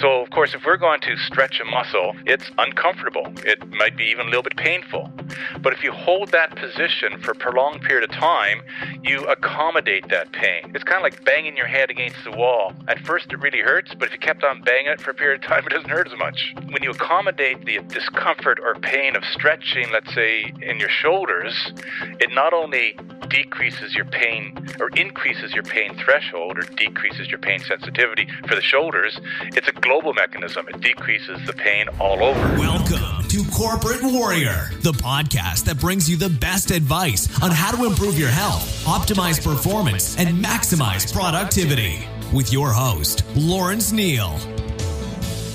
So, of course, if we're going to stretch a muscle, it's uncomfortable. It might be even a little bit painful. But if you hold that position for a prolonged period of time, you accommodate that pain. It's kind of like banging your head against the wall. At first, it really hurts, but if you kept on banging it for a period of time, it doesn't hurt as much. When you accommodate the discomfort or pain of stretching, let's say, in your shoulders, it not only decreases your pain or increases your pain threshold or decreases your pain sensitivity for the shoulders, it's a global mechanism. It decreases the pain all over. Welcome to Corporate Warrior, the podcast that brings you the best advice on how to improve your health, optimize performance, and maximize productivity. With your host, Lawrence Neal.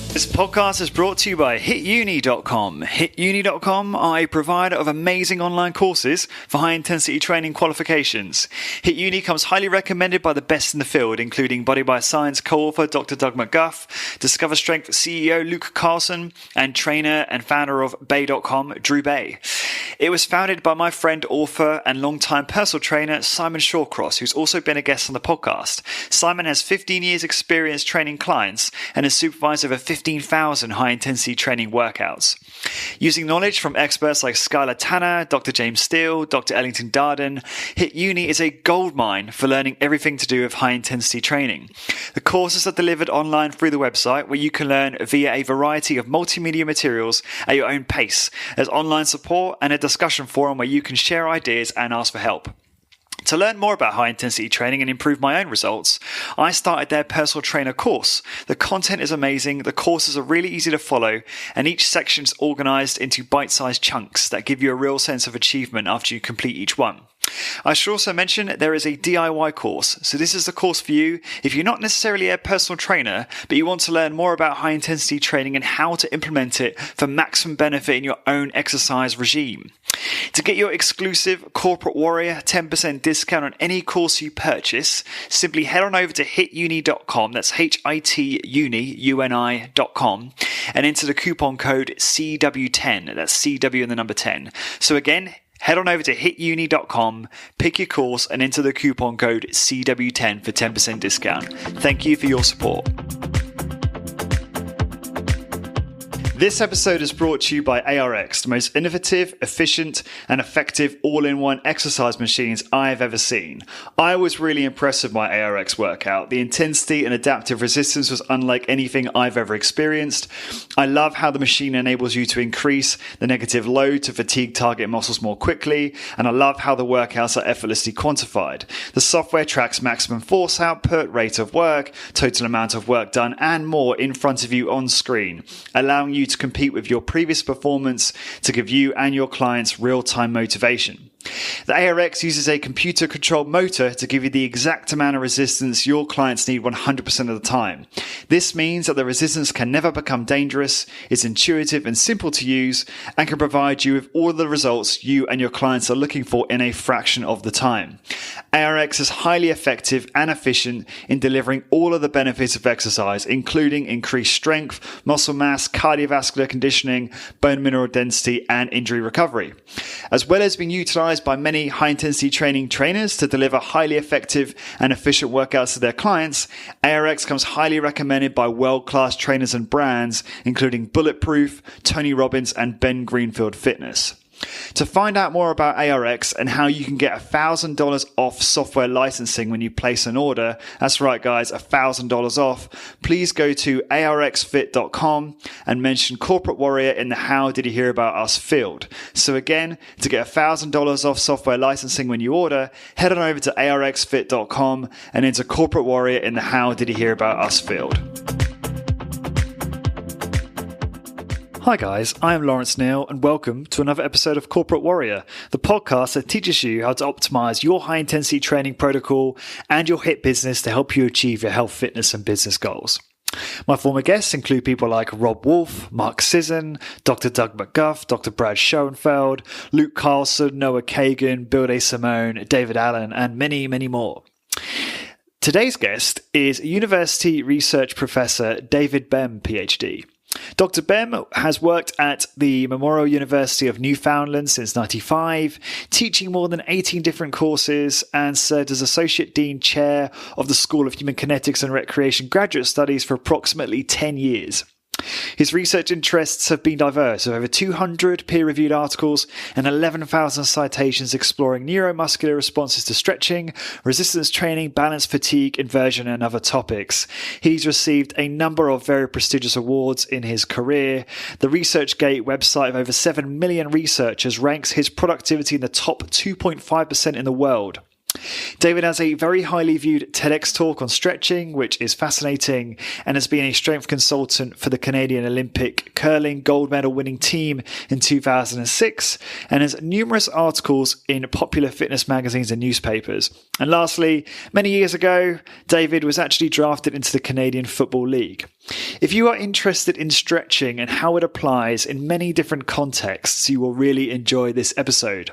This podcast is brought to you by HitUni.com. HitUni.com are a provider of amazing online courses for high-intensity training qualifications. HitUni comes highly recommended by the best in the field, including Body by Science co-author Dr. Doug McGuff, Discover Strength CEO Luke Carlson, and trainer and founder of Behm.com, Drew Bay. It was founded by my friend, author, and longtime personal trainer Simon Shawcross, who's also been a guest on the podcast. Simon has 15 years experience training clients and has supervised over 15,000 high-intensity training workouts. Using knowledge from experts like Skylar Tanner, Dr. James Steele, Dr. Ellington Darden, HitUni is a goldmine for learning everything to do with high-intensity training. The courses are delivered online through the website, where you can learn via a variety of multimedia materials at your own pace. There's online support and a discussion forum where you can share ideas and ask for help. To learn more about high-intensity training and improve my own results, I started their personal trainer course. The content is amazing, the courses are really easy to follow, and each section is organized into bite-sized chunks that give you a real sense of achievement after you complete each one. I should also mention there is a DIY course, so this is the course for you if you're not necessarily a personal trainer, but you want to learn more about high-intensity training and how to implement it for maximum benefit in your own exercise regime. To get your exclusive Corporate Warrior 10% discount on any course you purchase, simply head on over to hituni.com, that's HITUNI.com, and enter the coupon code CW10, that's CW and the number 10. So again, head on over to hituni.com, pick your course, and enter the coupon code CW10 for 10% discount. Thank you for your support. This episode is brought to you by ARX, the most innovative, efficient, and effective all-in-one exercise machines I've ever seen. I was really impressed with my ARX workout. The intensity and adaptive resistance was unlike anything I've ever experienced. I love how the machine enables you to increase the negative load to fatigue target muscles more quickly, and I love how the workouts are effortlessly quantified. The software tracks maximum force output, rate of work, total amount of work done, and more in front of you on screen, allowing you to compete with your previous performance to give you and your clients real-time motivation. The ARX uses a computer-controlled motor to give you the exact amount of resistance your clients need 100% of the time. This means that the resistance can never become dangerous, is intuitive and simple to use, and can provide you with all the results you and your clients are looking for in a fraction of the time. ARX is highly effective and efficient in delivering all of the benefits of exercise, including increased strength, muscle mass, cardiovascular conditioning, bone mineral density, and injury recovery. As well as being utilized by many high-intensity training trainers to deliver highly effective and efficient workouts to their clients, ARX comes highly recommended by world-class trainers and brands, including Bulletproof, Tony Robbins, and Ben Greenfield Fitness. To find out more about ARX and how you can get $1,000 off software licensing when you place an order, that's right guys, $1,000 off, please go to arxfit.com and mention Corporate Warrior in the How Did You Hear About Us field. So again, to get $1,000 off software licensing when you order, head on over to arxfit.com and enter Corporate Warrior in the How Did You Hear About Us field. Hi guys, I am Lawrence Neal and welcome to another episode of Corporate Warrior, the podcast that teaches you how to optimize your high-intensity training protocol and your HIIT business to help you achieve your health, fitness, and business goals. My former guests include people like Rob Wolf, Mark Sisson, Dr. Doug McGuff, Dr. Brad Schoenfeld, Luke Carlson, Noah Kagan, Bill DeSimone, David Allen, and many, many more. Today's guest is University Research Professor David Behm, PhD. Dr. Behm has worked at the Memorial University of Newfoundland since 1995, teaching more than 18 different courses and served as Associate Dean Chair of the School of Human Kinetics and Recreation Graduate Studies for approximately 10 years. His research interests have been diverse, with over 200 peer-reviewed articles and 11,000 citations exploring neuromuscular responses to stretching, resistance training, balance, fatigue, inversion, and other topics. He's received a number of very prestigious awards in his career. The ResearchGate website of over 7 million researchers ranks his productivity in the top 2.5% in the world. David has a very highly viewed TEDx talk on stretching, which is fascinating, and has been a strength consultant for the Canadian Olympic curling gold medal winning team in 2006, and has numerous articles in popular fitness magazines and newspapers. And lastly, many years ago, David was actually drafted into the Canadian Football League. If you are interested in stretching and how it applies in many different contexts, you will really enjoy this episode.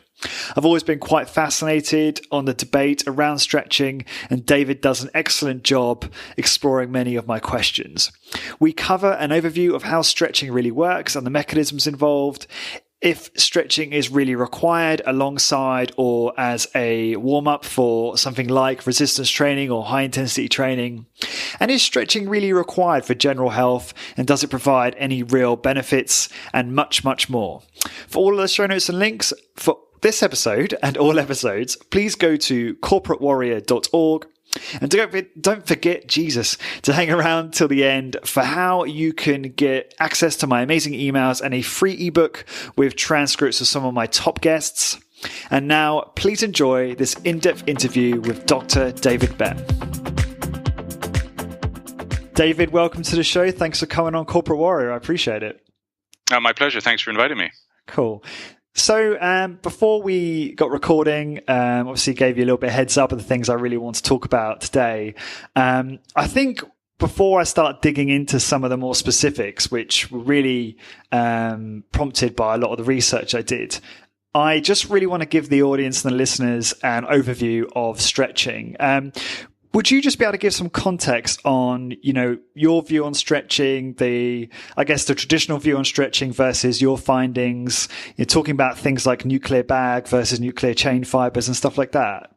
I've always been quite fascinated on the debate around stretching, and David does an excellent job exploring many of my questions. We cover an overview of how stretching really works and the mechanisms involved, if stretching is really required alongside or as a warm-up for something like resistance training or high-intensity training, and is stretching really required for general health, and does it provide any real benefits, and much, much more. For all of the show notes and links for this episode and all episodes, please go to corporatewarrior.org. And don't forget, to hang around till the end for how you can get access to my amazing emails and a free ebook with transcripts of some of my top guests. And now, please enjoy this in-depth interview with Dr. David Behm. David, welcome to the show. Thanks for coming on Corporate Warrior. I appreciate it. My pleasure. Thanks for inviting me. Cool. So before we got recording, obviously gave you a little bit of heads up of the things I really want to talk about today. I think before I start digging into some of the more specifics, which were really prompted by a lot of the research I did, I just really want to give the audience and the listeners an overview of stretching. Would you just be able to give some context on, your view on stretching, the traditional view on stretching versus your findings? You're talking about things like nuclear bag versus nuclear chain fibers and stuff like that.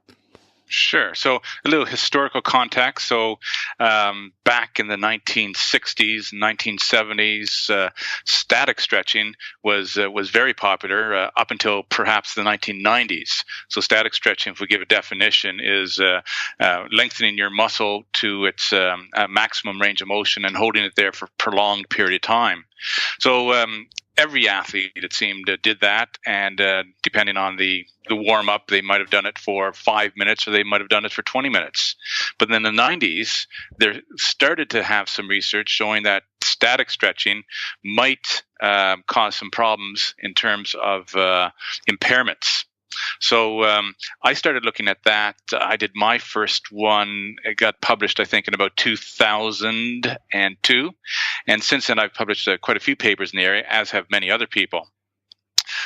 Sure. So a little historical context. So back in the 1960s, 1970s, static stretching was very popular up until perhaps the 1990s. So static stretching, if we give a definition, is lengthening your muscle to its maximum range of motion and holding it there for a prolonged period of time. So every athlete, it seemed, did that, and depending on the warm-up, they might have done it for 5 minutes or they might have done it for 20 minutes. But in the 90s, there started to have some research showing that static stretching might cause some problems in terms of impairments. So I started looking at that. I did my first one. It got published, I think, in about 2002. And since then, I've published quite a few papers in the area, as have many other people.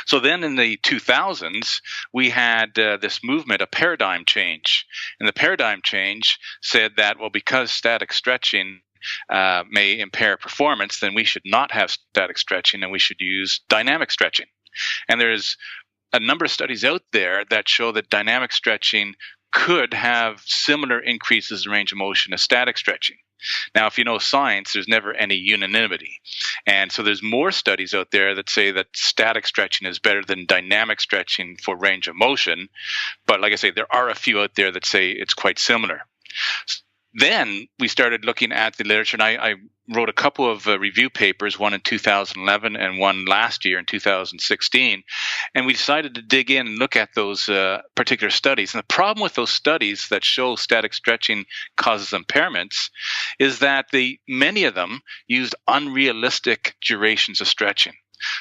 So then in the 2000s, we had this movement, a paradigm change. And the paradigm change said that, well, because static stretching may impair performance, then we should not have static stretching and we should use dynamic stretching. And there's a number of studies out there that show that dynamic stretching could have similar increases in range of motion as static stretching. Now, if you know science, there's never any unanimity. And so there's more studies out there that say that static stretching is better than dynamic stretching for range of motion. But like I say, there are a few out there that say it's quite similar. Then we started looking at the literature, and I wrote a couple of review papers, one in 2011 and one last year in 2016. And we decided to dig in and look at those particular studies. And the problem with those studies that show static stretching causes impairments is that many of them used unrealistic durations of stretching.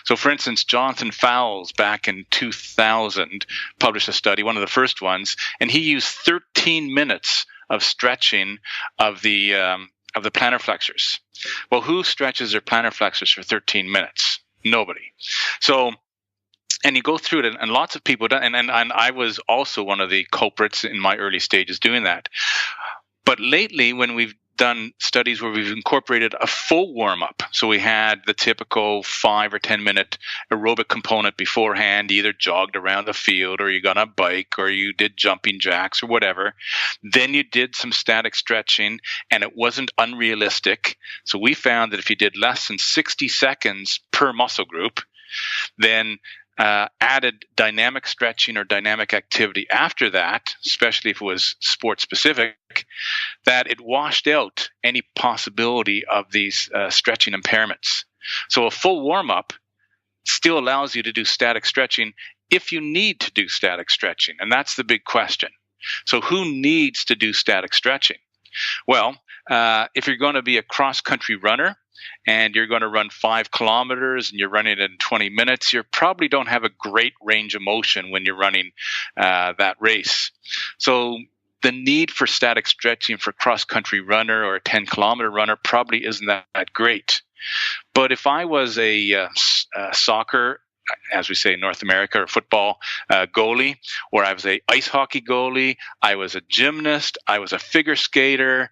So, for instance, Jonathan Fowles back in 2000 published a study, one of the first ones, and he used 13 minutes of stretching of the plantar flexors. Well, who stretches their plantar flexors for 13 minutes? Nobody. So, and you go through it, and lots of people, and I was also one of the culprits in my early stages doing that. But lately, when we've done studies where we've incorporated a full warm-up. So we had the typical 5 or 10 minute aerobic component beforehand. You either jogged around the field, or you got on a bike, or you did jumping jacks or whatever. Then you did some static stretching, and it wasn't unrealistic. So we found that if you did less than 60 seconds per muscle group, then added dynamic stretching or dynamic activity after that, especially if it was sport specific, that it washed out any possibility of these stretching impairments. So a full warm-up still allows you to do static stretching if you need to do static stretching. And that's the big question. So who needs to do static stretching? Well, if you're going to be a cross-country runner, and you're going to run 5 kilometers and you're running it in 20 minutes, you probably don't have a great range of motion when you're running that race. So the need for static stretching for a cross-country runner or a 10-kilometer runner probably isn't that great. But if I was a soccer, as we say in North America, or football goalie, or I was a ice hockey goalie, I was a gymnast, I was a figure skater,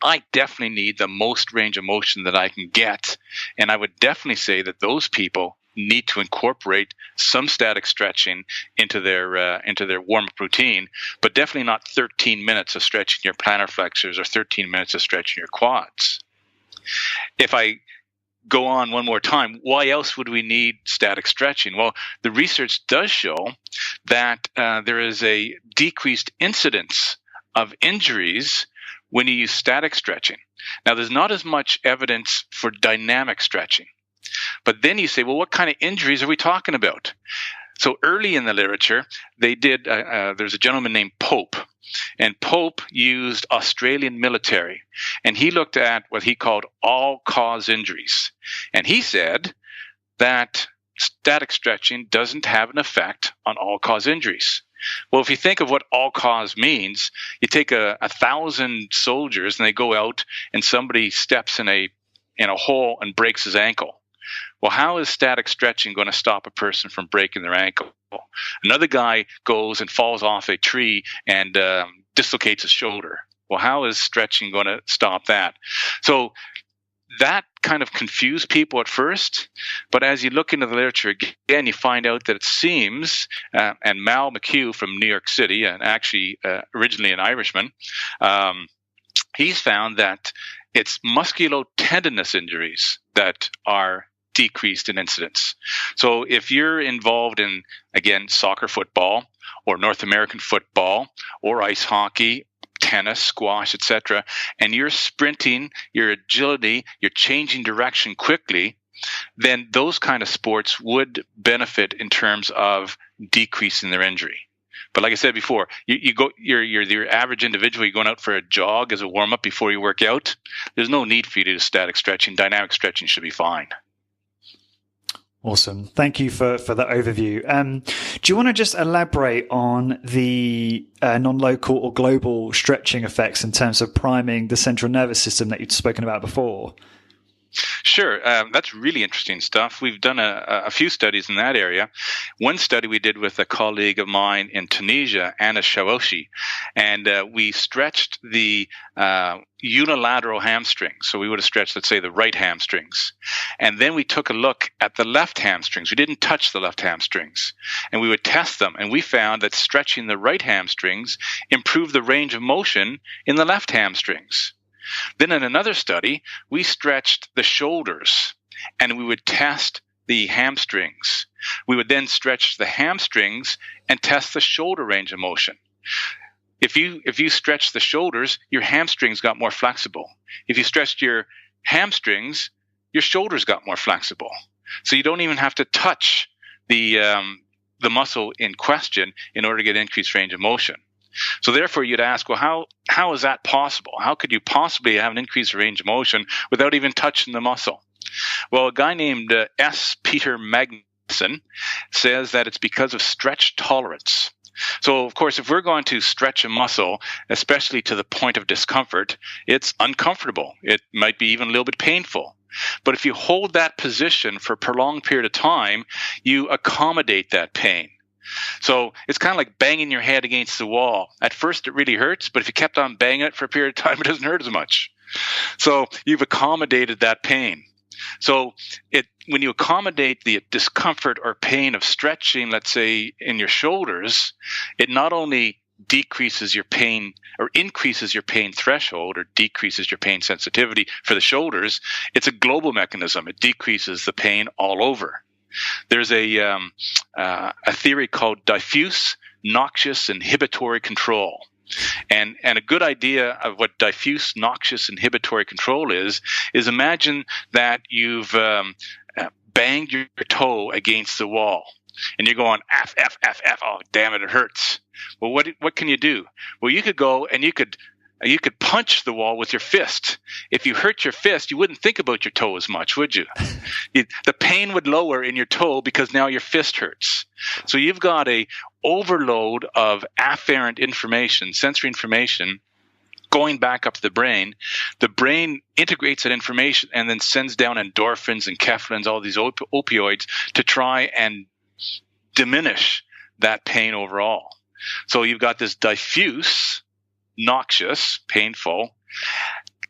I definitely need the most range of motion that I can get. And I would definitely say that those people need to incorporate some static stretching into their warm-up routine, but definitely not 13 minutes of stretching your plantar flexors or 13 minutes of stretching your quads. If I go on one more time, why else would we need static stretching? Well, the research does show that there is a decreased incidence of injuries when you use static stretching. Now, there's not as much evidence for dynamic stretching. But then you say, well, what kind of injuries are we talking about? So early in the literature, they did, there's a gentleman named Pope. And Pope used Australian military. And he looked at what he called all-cause injuries. And he said that static stretching doesn't have an effect on all-cause injuries. Well, if you think of what all cause means, you take 1,000 soldiers and they go out and somebody steps in a hole and breaks his ankle. Well, how is static stretching going to stop a person from breaking their ankle? Another guy goes and falls off a tree and dislocates his shoulder. Well, how is stretching going to stop that? So that kind of confused people at first, but as you look into the literature again, you find out that it seems, and Mal McHugh from New York City, and actually originally an Irishman, he's found that it's musculotendinous injuries that are decreased in incidence. So if you're involved in, again, soccer, football, or North American football, or ice hockey, tennis, squash, etc., and you're sprinting, your agility, you're changing direction quickly, then those kind of sports would benefit in terms of decreasing their injury. But like I said before, you're your average individual, you're going out for a jog as a warm-up before you work out. There's no need for you to do static stretching. Dynamic stretching should be fine. Awesome. Thank you for that overview. Do you want to just elaborate on the non-local or global stretching effects in terms of priming the central nervous system that you've spoken about before? Sure. That's really interesting stuff. We've done a few studies in that area. One study we did with a colleague of mine in Tunisia, Anna Shawoshi, and we stretched the unilateral hamstrings. So we would have stretched, let's say, the right hamstrings. And then we took a look at the left hamstrings. We didn't touch the left hamstrings. And we would test them. And we found that stretching the right hamstrings improved the range of motion in the left hamstrings. Then in another study, we stretched the shoulders and we would test the hamstrings. We would then stretch the hamstrings and test the shoulder range of motion. If you stretch the shoulders, your hamstrings got more flexible. If you stretched your hamstrings, your shoulders got more flexible. So you don't even have to touch the muscle in question in order to get increased range of motion. So therefore, you'd ask, well, how is that possible? How could you possibly have an increased range of motion without even touching the muscle? Well, a guy named S. Peter Magnuson says that it's because of stretch tolerance. So, of course, if we're going to stretch a muscle, especially to the point of discomfort, it's uncomfortable. It might be even a little bit painful. But if you hold that position for a prolonged period of time, you accommodate that pain. So it's kind of like banging your head against the wall. At first, it really hurts, but if you kept on banging it for a period of time, it doesn't hurt as much. So you've accommodated that pain. So when you accommodate the discomfort or pain of stretching, let's say in your shoulders, it not only decreases your pain or increases your pain threshold or decreases your pain sensitivity for the shoulders, it's a global mechanism. It decreases the pain all over. There's a theory called diffuse noxious inhibitory control. And a good idea of what diffuse noxious inhibitory control is imagine that you've banged your toe against the wall and you're going, F, F, F, F, oh, damn it, it hurts. Well, what can you do? Well, you could go and you could punch the wall with your fist. If you hurt your fist, you wouldn't think about your toe as much, would you? The pain would lower in your toe because now your fist hurts. So you've got a overload of afferent information, sensory information, going back up to the brain. The brain integrates that information and then sends down endorphins and kephalins, all these opioids, to try and diminish that pain overall. So you've got this diffuse, noxious, painful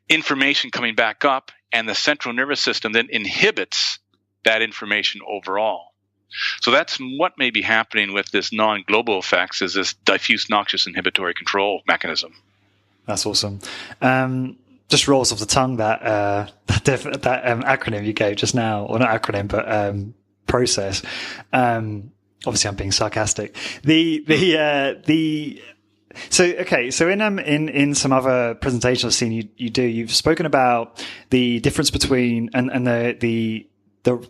information coming back up, and the central nervous system then inhibits that information overall. So that's what may be happening with this non-global effects, is this diffuse noxious inhibitory control mechanism. That's awesome. Just rolls off the tongue that acronym you gave just now, or not acronym, but process. Obviously, I'm being sarcastic. So in some other presentations I've seen you've spoken about the difference between and the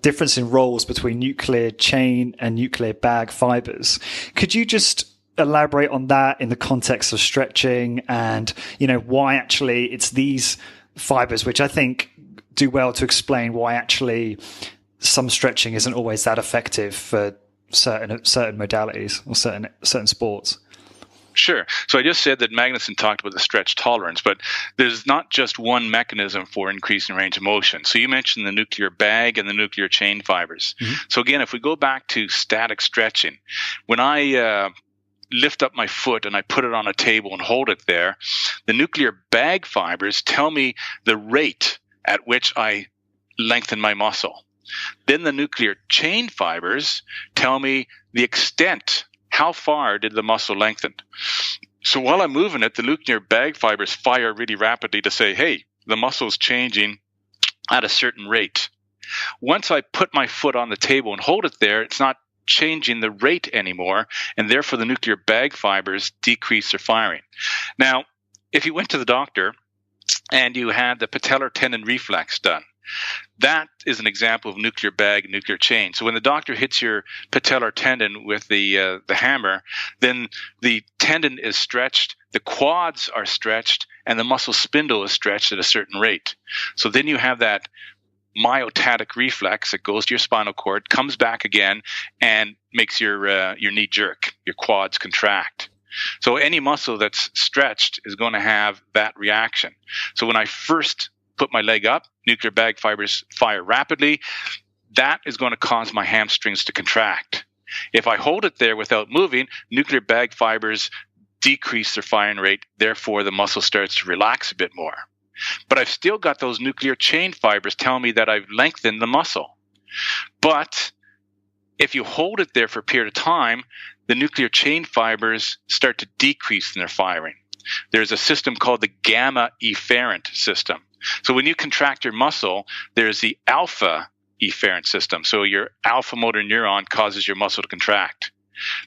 difference in roles between nuclear chain and nuclear bag fibers. Could you just elaborate on that in the context of stretching and, why actually it's these fibers, which I think do well to explain why actually some stretching isn't always that effective for certain modalities or certain sports? Sure. So I just said that Magnuson talked about the stretch tolerance, but there's not just one mechanism for increasing range of motion. So you mentioned the nuclear bag and the nuclear chain fibers. Mm-hmm. So again, if we go back to static stretching, when I lift up my foot and I put it on a table and hold it there, the nuclear bag fibers tell me the rate at which I lengthen my muscle. Then the nuclear chain fibers tell me the extent. How far did the muscle lengthen? So while I'm moving it, the nuclear bag fibers fire really rapidly to say, hey, the muscle's changing at a certain rate. Once I put my foot on the table and hold it there, it's not changing the rate anymore, and therefore the nuclear bag fibers decrease their firing. Now, if you went to the doctor and you had the patellar tendon reflex done, that is an example of nuclear bag and nuclear chain. So when the doctor hits your patellar tendon with the hammer, then the tendon is stretched, the quads are stretched, and the muscle spindle is stretched at a certain rate. So then you have that myotatic reflex that goes to your spinal cord, comes back again, and makes your knee jerk, your quads contract. So any muscle that's stretched is going to have that reaction. So when I first put my leg up, nuclear bag fibers fire rapidly. That is going to cause my hamstrings to contract. If I hold it there without moving, nuclear bag fibers decrease their firing rate. Therefore, the muscle starts to relax a bit more. But I've still got those nuclear chain fibers telling me that I've lengthened the muscle. But if you hold it there for a period of time, the nuclear chain fibers start to decrease in their firing. There's a system called the gamma efferent system. So when you contract your muscle, there's the alpha efferent system. So your alpha motor neuron causes your muscle to contract.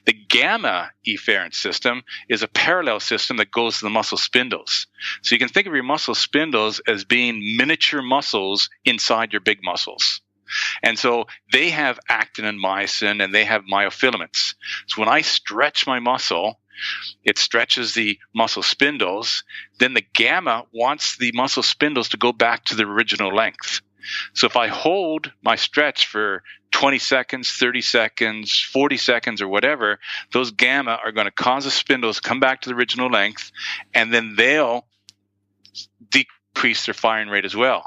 The gamma efferent system is a parallel system that goes to the muscle spindles. So you can think of your muscle spindles as being miniature muscles inside your big muscles. And so they have actin and myosin, and they have myofilaments. So when I stretch my muscle, it stretches the muscle spindles. Then the gamma wants the muscle spindles to go back to the original length. So if I hold my stretch for 20 seconds, 30 seconds, 40 seconds, or whatever, those gamma are going to cause the spindles to come back to the original length, and then they'll decrease their firing rate as well.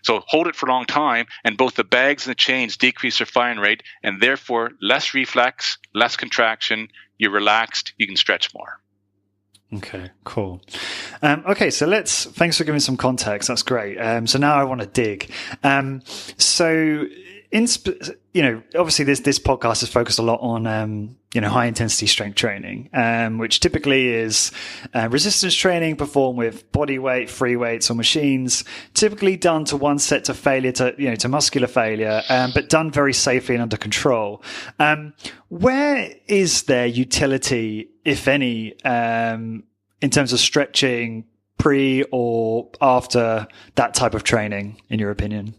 So hold it for a long time, and both the bags and the chains decrease their firing rate, and therefore less reflex, less contraction. You're relaxed. You can stretch more. Okay, cool. Okay, so thanks for giving some context. That's great. So now I want to dig. Obviously this podcast is focused a lot on, high intensity strength training, which typically is resistance training performed with body weight, free weights or machines, typically done to one set to failure, to muscular failure, but done very safely and under control. Where is there utility, if any, in terms of stretching pre or after that type of training, in your opinion?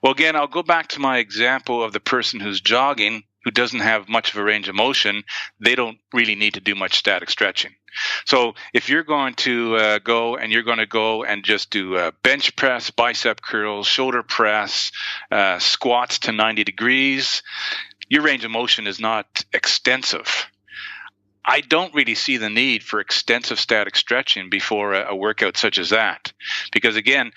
Well, again, I'll go back to my example of the person who's jogging, who doesn't have much of a range of motion. They don't really need to do much static stretching. So if you're going to go and just do bench press, bicep curls, shoulder press, squats to 90 degrees, your range of motion is not extensive. I don't really see the need for extensive static stretching before a workout such as that, because again,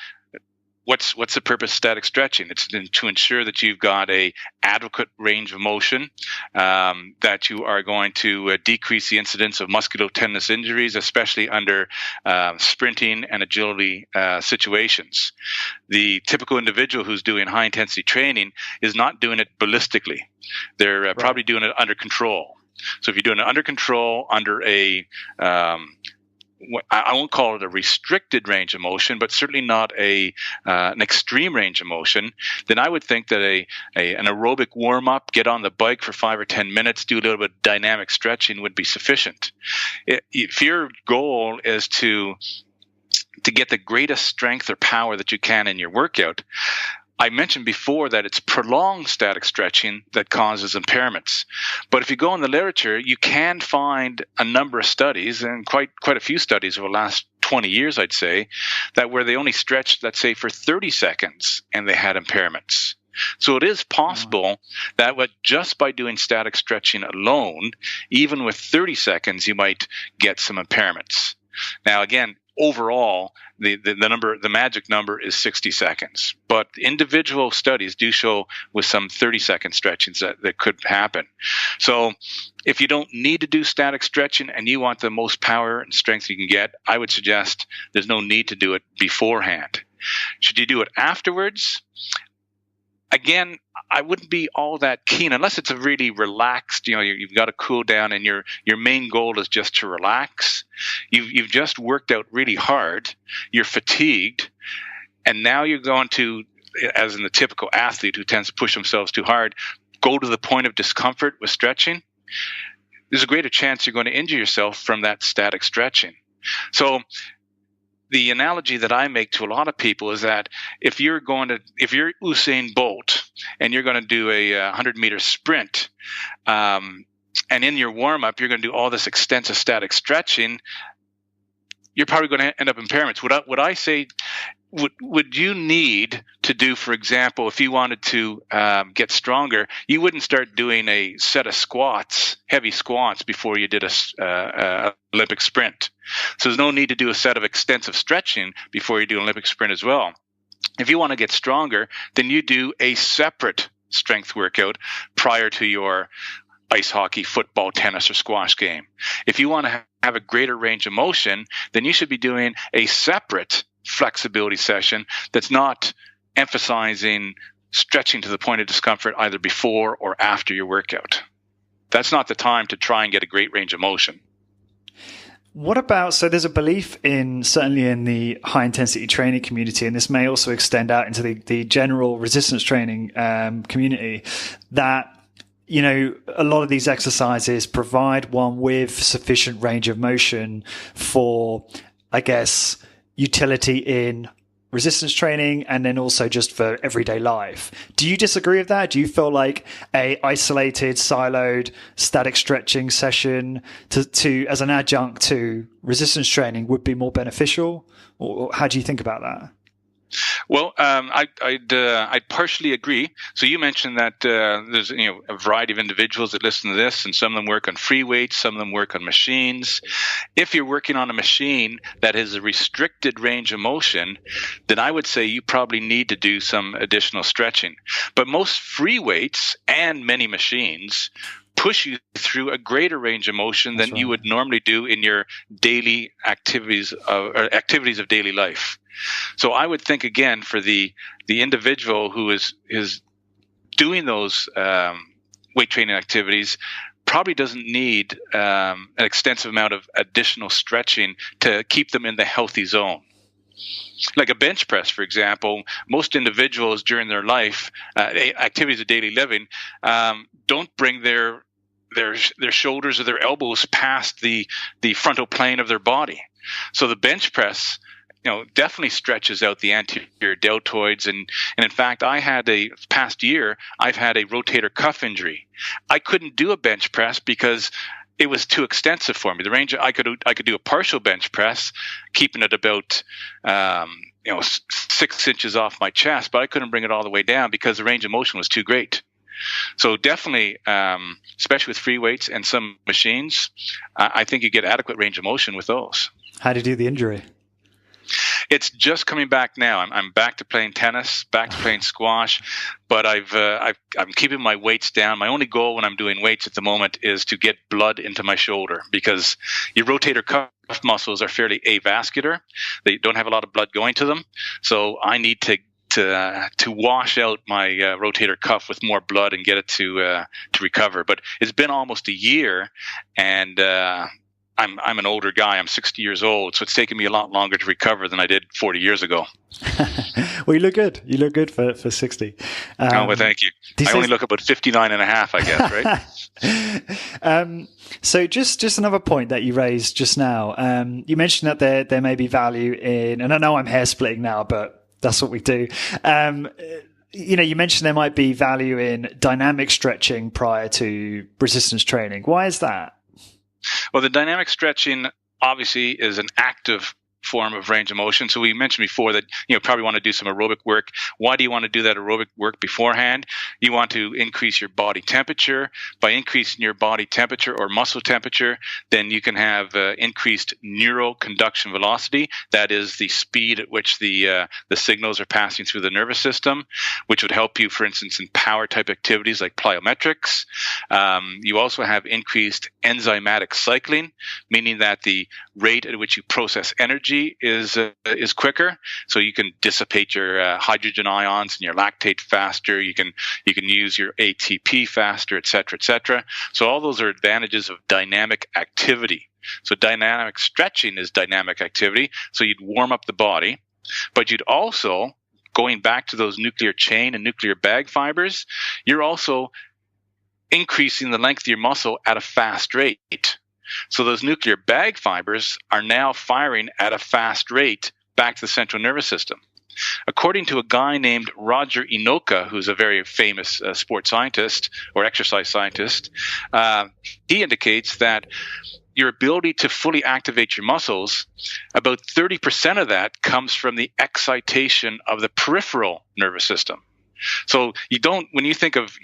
what's the purpose of static stretching? It's to ensure that you've got a adequate range of motion, that you are going to decrease the incidence of musculotendinous injuries, especially under sprinting and agility situations. The typical individual who's doing high intensity training is not doing it ballistically. They're probably doing it under control. So if you're doing it under control, under I won't call it a restricted range of motion, but certainly not an extreme range of motion, then I would think that an aerobic warm-up, get on the bike for 5 or 10 minutes, do a little bit of dynamic stretching would be sufficient. If your goal is to get the greatest strength or power that you can in your workout, I mentioned before that it's prolonged static stretching that causes impairments. But if you go in the literature, you can find a number of studies, and quite a few studies over the last 20 years, I'd say, that where they only stretched, let's say, for 30 seconds and they had impairments. So it is possible that just by doing static stretching alone, even with 30 seconds, you might get some impairments. Now, again, overall, the magic number is 60 seconds. But individual studies do show with some 30-second stretchings that could happen. So if you don't need to do static stretching and you want the most power and strength you can get, I would suggest there's no need to do it beforehand. Should you do it afterwards? Again, I wouldn't be all that keen unless it's a really relaxed, you've got to cool down and your main goal is just to relax. You've just worked out really hard. You're fatigued. And now you're going to, as in the typical athlete who tends to push themselves too hard, go to the point of discomfort with stretching. There's a greater chance you're going to injure yourself from that static stretching. So the analogy that I make to a lot of people is that if you're Usain Bolt and you're going to do a 100-meter sprint, and in your warm-up you're going to do all this extensive static stretching, you're probably going to end up impairments. Would I say, would you need to do, for example, if you wanted to get stronger, you wouldn't start doing a set of squats, heavy squats, before you did a Olympic sprint. So there's no need to do a set of extensive stretching before you do an Olympic sprint as well. If you want to get stronger, then you do a separate strength workout prior to your ice hockey, football, tennis, or squash game. If you want to have a greater range of motion, then you should be doing a separate flexibility session that's not emphasizing stretching to the point of discomfort either before or after your workout. That's not the time to try and get a great range of motion. What about, so there's a belief certainly in the high intensity training community, and this may also extend out into the general resistance training community, that a lot of these exercises provide one with sufficient range of motion for, I guess, utility in resistance training and then also just for everyday life. Do you disagree with that? Do you feel like a isolated, siloed, static stretching session to as an adjunct to resistance training would be more beneficial? Or how do you think about that? Well, I'd partially agree. So you mentioned that there's a variety of individuals that listen to this, and some of them work on free weights, some of them work on machines. If you're working on a machine that has a restricted range of motion, then I would say you probably need to do some additional stretching. But most free weights and many machines push you through a greater range of motion than you would normally do in your daily activities or activities of daily life. So I would think, again, for the individual who is doing those weight training activities, probably doesn't need an extensive amount of additional stretching to keep them in the healthy zone. Like a bench press, for example, most individuals during their life, activities of daily living, don't bring their shoulders or their elbows past the frontal plane of their body. So the bench press definitely stretches out the anterior deltoids. And in fact, I've had a rotator cuff injury. I couldn't do a bench press because it was too extensive for me. The range, I could do a partial bench press, keeping it about 6 inches off my chest, but I couldn't bring it all the way down because the range of motion was too great. So definitely, especially with free weights and some machines, I think you get adequate range of motion with those. How did you do the injury? It's just coming back now. I'm back to playing tennis, back to playing squash, but I'm keeping my weights down. My only goal when I'm doing weights at the moment is to get blood into my shoulder, because your rotator cuff muscles are fairly avascular. They don't have a lot of blood going to them. So I need to wash out my rotator cuff with more blood and get it to recover. But it's been almost a year, and I'm an older guy. I'm 60 years old, so it's taken me a lot longer to recover than I did 40 years ago. Well, you look good. You look good for 60. Well, thank you. I only look about 59 and a half, I guess, right? So just another point that you raised just now. You mentioned that there may be value in, and I know I'm hair splitting now, but that's what we do. You mentioned there might be value in dynamic stretching prior to resistance training. Why is that? Well, the dynamic stretching obviously is an active form of range of motion. So we mentioned before that probably want to do some aerobic work. Why do you want to do that aerobic work beforehand? You want to increase your body temperature. By increasing your body temperature or muscle temperature, then you can have increased neuroconduction velocity. That is the speed at which the signals are passing through the nervous system, which would help you, for instance, in power type activities like plyometrics. You also have increased enzymatic cycling, meaning that the rate at which you process energy is quicker, so you can dissipate your hydrogen ions and your lactate faster. You can use your ATP faster, et cetera. So all those are advantages of dynamic activity. So dynamic stretching is dynamic activity. So you'd warm up the body, but you'd also, going back to those nuclear chain and nuclear bag fibers, you're also increasing the length of your muscle at a fast rate. So those nuclear bag fibers are now firing at a fast rate back to the central nervous system. According to a guy named Roger Inoka, who's a very famous sports scientist or exercise scientist, he indicates that your ability to fully activate your muscles, about 30% of that comes from the excitation of the peripheral nervous system. So when you think of,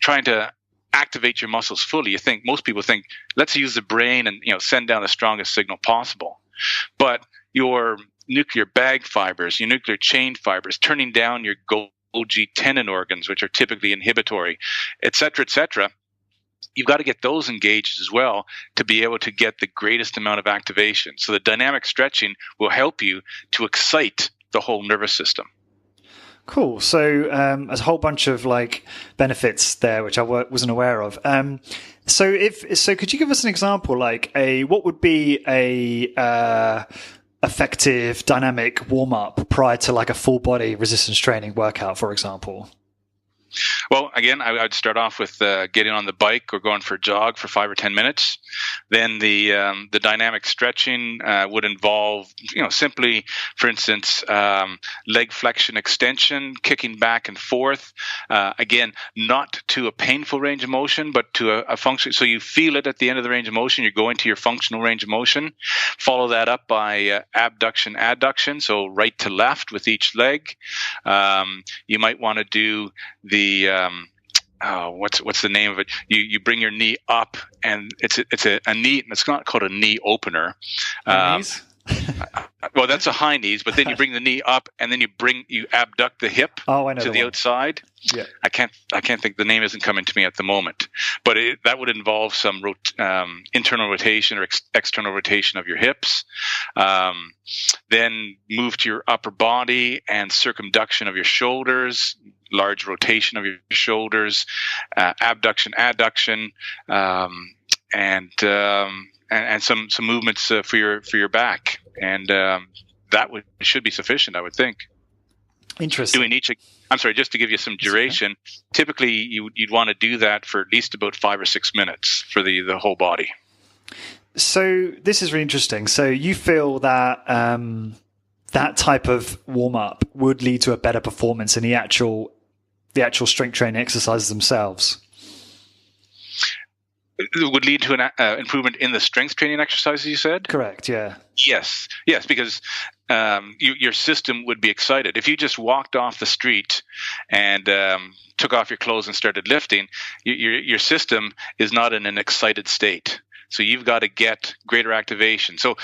trying to activate your muscles fully, most people think, let's use the brain and send down the strongest signal possible. But your nuclear bag fibers, your nuclear chain fibers, turning down your Golgi tendon organs, which are typically inhibitory, et cetera, you've got to get those engaged as well to be able to get the greatest amount of activation. So the dynamic stretching will help you to excite the whole nervous system. Cool. So there's a whole bunch of benefits there, which I wasn't aware of. So could you give us an example, what would be a effective dynamic warm up prior to a full body resistance training workout, for example? Well, again, I would start off with getting on the bike or going for a jog for 5 or 10 minutes. Then the dynamic stretching would involve, simply, for instance, leg flexion extension, kicking back and forth. Again, not to a painful range of motion, but to a function. So you feel it at the end of the range of motion. You're going to your functional range of motion. Follow that up by abduction, adduction. So right to left with each leg. You might want to do the what's the name of it? You bring your knee up, and it's a knee. It's not called a knee opener. Knees? Well, that's a high knees, but then you bring the knee up, and then you abduct the hip to the outside. Yeah, I can't think. The name isn't coming to me at the moment, but that would involve some internal rotation or external rotation of your hips. Then move to your upper body and circumduction of your shoulders, large rotation of your shoulders, abduction, adduction, and some movements for your back, and that should be sufficient, I would think. Interesting. Doing each. I'm sorry, just to give you some duration. Typically, you'd want to do that for at least about 5 or 6 minutes for the whole body. So this is really interesting. So you feel that that type of warm up would lead to a better performance in the actual strength training exercises themselves? It would lead to an improvement in the strength training exercises, you said? Correct, yeah. Yes, because your system would be excited. If you just walked off the street and took off your clothes and started lifting, your system is not in an excited state. So you've got to get greater activation. So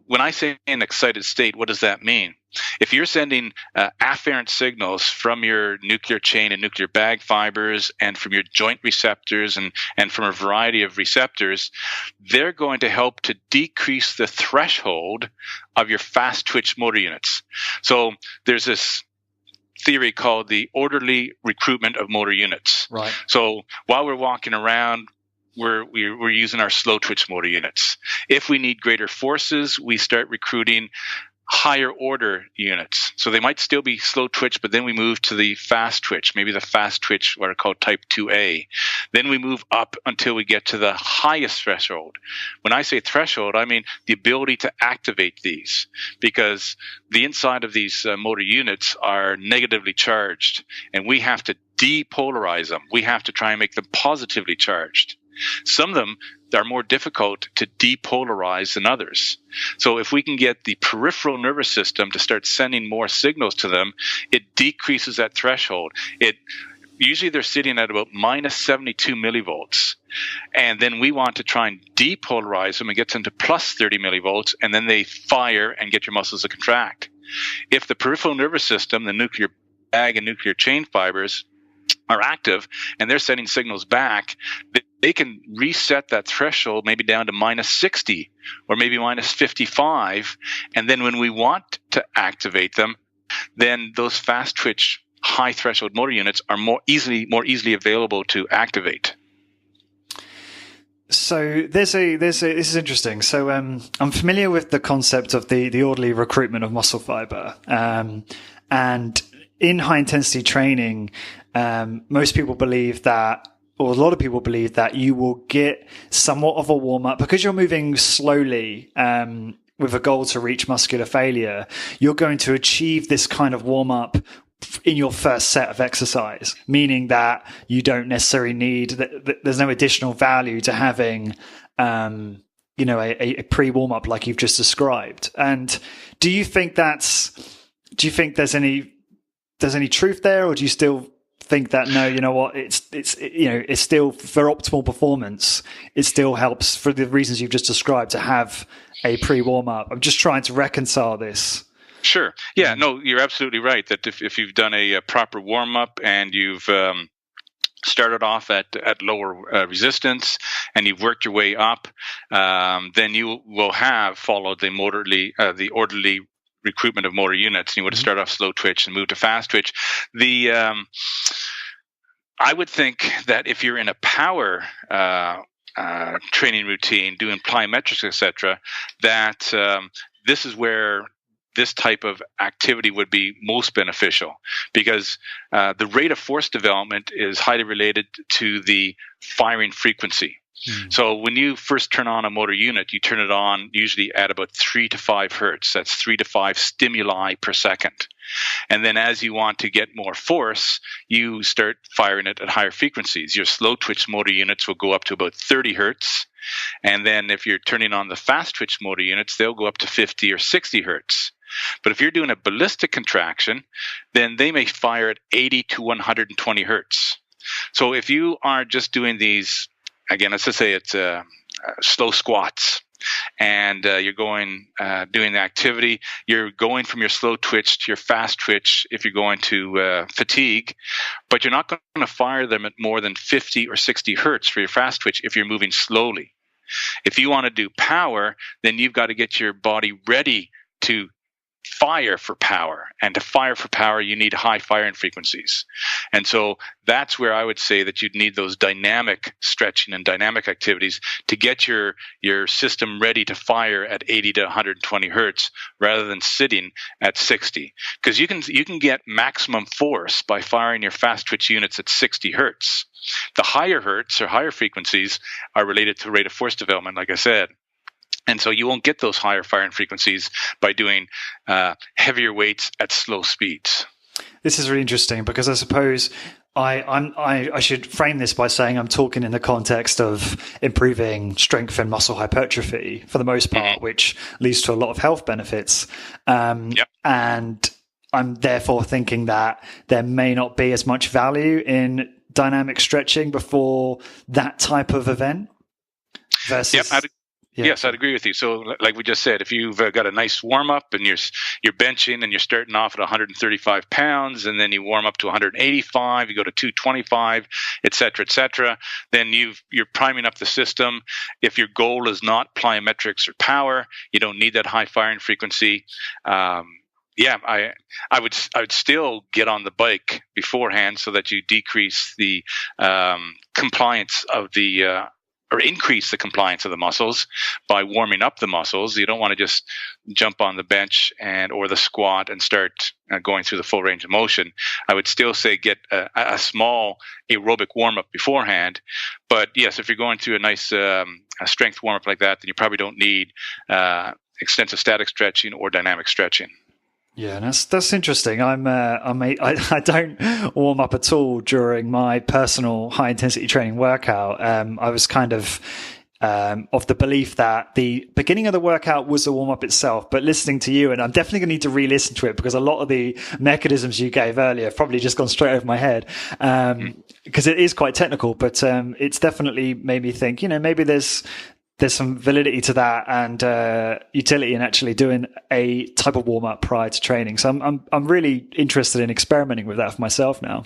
when I say an excited state, what does that mean? If you're sending afferent signals from your nuclear chain and nuclear bag fibers and from your joint receptors and from a variety of receptors, they're going to help to decrease the threshold of your fast twitch motor units. So there's this theory called the orderly recruitment of motor units. Right. So while we're walking around, we're using our slow twitch motor units. If we need greater forces, we start recruiting higher order units. So they might still be slow twitch, but then we move to the fast twitch, maybe the fast twitch, what are called type 2A. Then we move up until we get to the highest threshold. When I say threshold, I mean the ability to activate these, because the inside of these motor units are negatively charged, and we have to depolarize them. We have to try and make them positively charged. Some of them are more difficult to depolarize than others. So if we can get the peripheral nervous system to start sending more signals to them, it decreases that threshold. Usually they're sitting at about minus 72 millivolts. And then we want to try and depolarize them and get them to plus 30 millivolts, and then they fire and get your muscles to contract. If the peripheral nervous system, the nuclear bag and nuclear chain fibers, are active and they're sending signals back, they can reset that threshold maybe down to minus 60 or maybe minus 55. And then when we want to activate them, then those fast twitch high threshold motor units are more easily available to activate. So this is interesting. So I'm familiar with the concept of the orderly recruitment of muscle fiber, and in high intensity training, most people believe that, or a lot of people believe that you will get somewhat of a warm up because you're moving slowly, with a goal to reach muscular failure. You're going to achieve this kind of warm up in your first set of exercise, meaning that you don't necessarily need there's no additional value to having, a pre warm up like you've just described. And do you think there's any truth there, or do you still think that no, you know what, it's still for optimal performance, it still helps for the reasons you've just described to have a pre warm up? I'm just trying to reconcile this. Sure. Yeah. No, you're absolutely right. That if you've done a proper warm up and you've started off at lower resistance and you've worked your way up, then you will have followed the orderly recruitment of motor units. You would have started off slow twitch and moved to fast twitch. I would think that if you're in a power training routine, doing plyometrics, etc., that this is where this type of activity would be most beneficial, because the rate of force development is highly related to the firing frequency. So when you first turn on a motor unit, you turn it on usually at about 3 to 5 hertz. That's 3 to 5 stimuli per second. And then as you want to get more force, you start firing it at higher frequencies. Your slow twitch motor units will go up to about 30 hertz. And then if you're turning on the fast twitch motor units, they'll go up to 50 or 60 hertz. But if you're doing a ballistic contraction, then they may fire at 80 to 120 hertz. So if you are just doing these, again, let's just say it's slow squats, and you're going doing the activity, you're going from your slow twitch to your fast twitch if you're going to fatigue, but you're not going to fire them at more than 50 or 60 hertz for your fast twitch if you're moving slowly. If you want to do power, then you've got to get your body ready to fire for power. And to fire for power, you need high firing frequencies. And so that's where I would say that you'd need those dynamic stretching and dynamic activities to get your system ready to fire at 80 to 120 hertz rather than sitting at 60. Because you can get maximum force by firing your fast twitch units at 60 hertz. The higher hertz or higher frequencies are related to rate of force development, like I said. And so you won't get those higher firing frequencies by doing heavier weights at slow speeds. This is really interesting, because I suppose I should frame this by saying I'm talking in the context of improving strength and muscle hypertrophy for the most part, which leads to a lot of health benefits. And I'm therefore thinking that there may not be as much value in dynamic stretching before that type of event versus... Yes, I'd agree with you. So like we just said, if you've got a nice warm-up and you're benching and you're starting off at 135 pounds, and then you warm up to 185, you go to 225, et cetera, then you're priming up the system. If your goal is not plyometrics or power, you don't need that high firing frequency. I would still get on the bike beforehand so that you decrease the compliance of the or increase the compliance of the muscles by warming up the muscles. You don't want to just jump on the bench or the squat and start going through the full range of motion. I would still say get a small aerobic warm-up beforehand. But yes, if you're going through a nice a strength warm-up like that, then you probably don't need extensive static stretching or dynamic stretching. Yeah, that's interesting. I don't warm up at all during my personal high intensity training workout. I was kind of the belief that the beginning of the workout was a warm up itself, but listening to you, and I'm definitely going to need to re-listen to it, because a lot of the mechanisms you gave earlier have probably just gone straight over my head. Because it is quite technical, but it's definitely made me think, maybe there's some validity to that and utility in actually doing a type of warm up prior to training. So I'm really interested in experimenting with that for myself now.